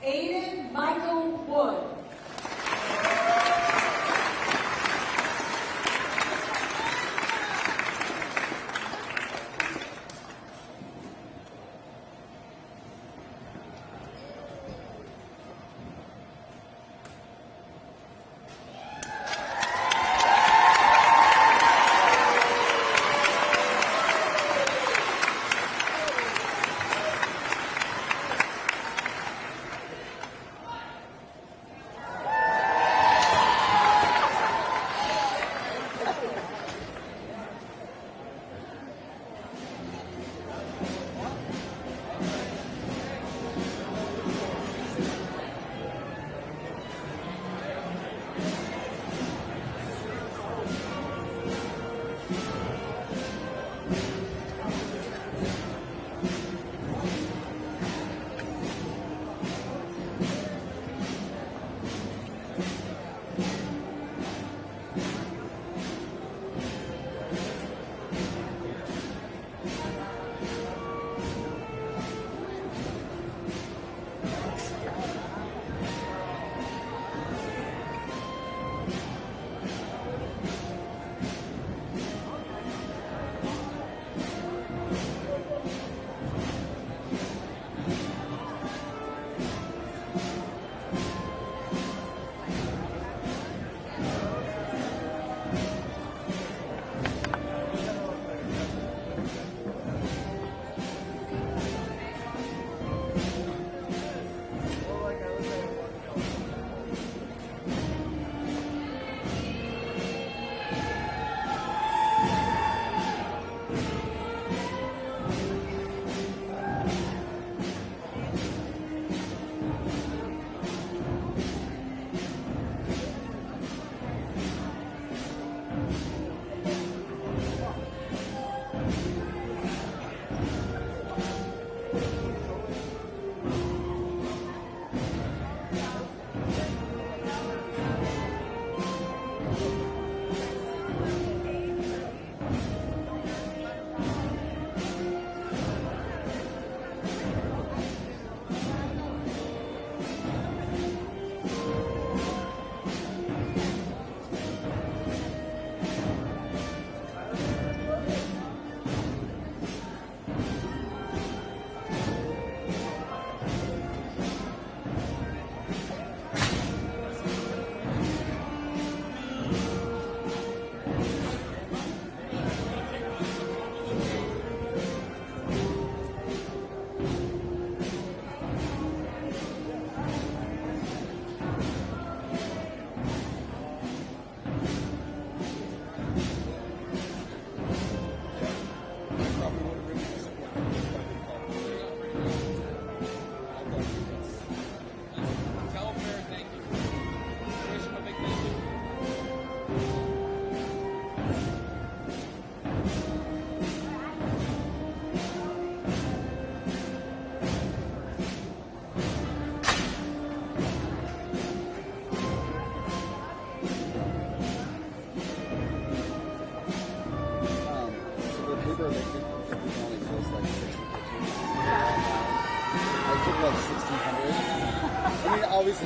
[SPEAKER 1] Aiden Michael Wood.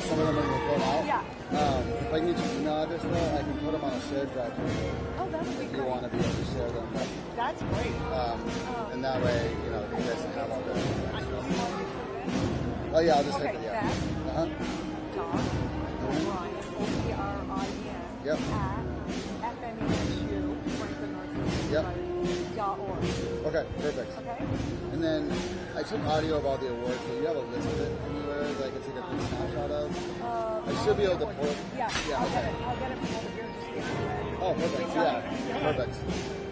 [SPEAKER 8] see some of them when we fill out.
[SPEAKER 4] Yeah.
[SPEAKER 8] If I can get your email address though, I can put them on a shared drive for you.
[SPEAKER 4] Oh, that would be
[SPEAKER 8] If you
[SPEAKER 4] great.
[SPEAKER 8] want to be able to share them.
[SPEAKER 4] That's great.
[SPEAKER 8] And that way, you know, you guys can have all this.
[SPEAKER 4] I can email you for this.
[SPEAKER 8] Oh yeah, I'll just
[SPEAKER 4] Okay,
[SPEAKER 8] hit it, yeah.
[SPEAKER 4] Beth.
[SPEAKER 8] Uh-huh.
[SPEAKER 4] Dot O'Brien, O-B-R-I-E-N,
[SPEAKER 8] Yep.
[SPEAKER 4] at FNESU, Franklin North
[SPEAKER 8] Yep.
[SPEAKER 4] .org.
[SPEAKER 8] Okay, perfect.
[SPEAKER 4] Okay?
[SPEAKER 8] And then I took audio of all the awards, but you have a list of it anywhere that I can take a quick snapshot of? I should be able to pull it.
[SPEAKER 4] Yeah,
[SPEAKER 8] Yeah,
[SPEAKER 4] I'll
[SPEAKER 8] okay.
[SPEAKER 4] get it from over here. Just give it away.
[SPEAKER 8] Oh, perfect. Yeah, perfect.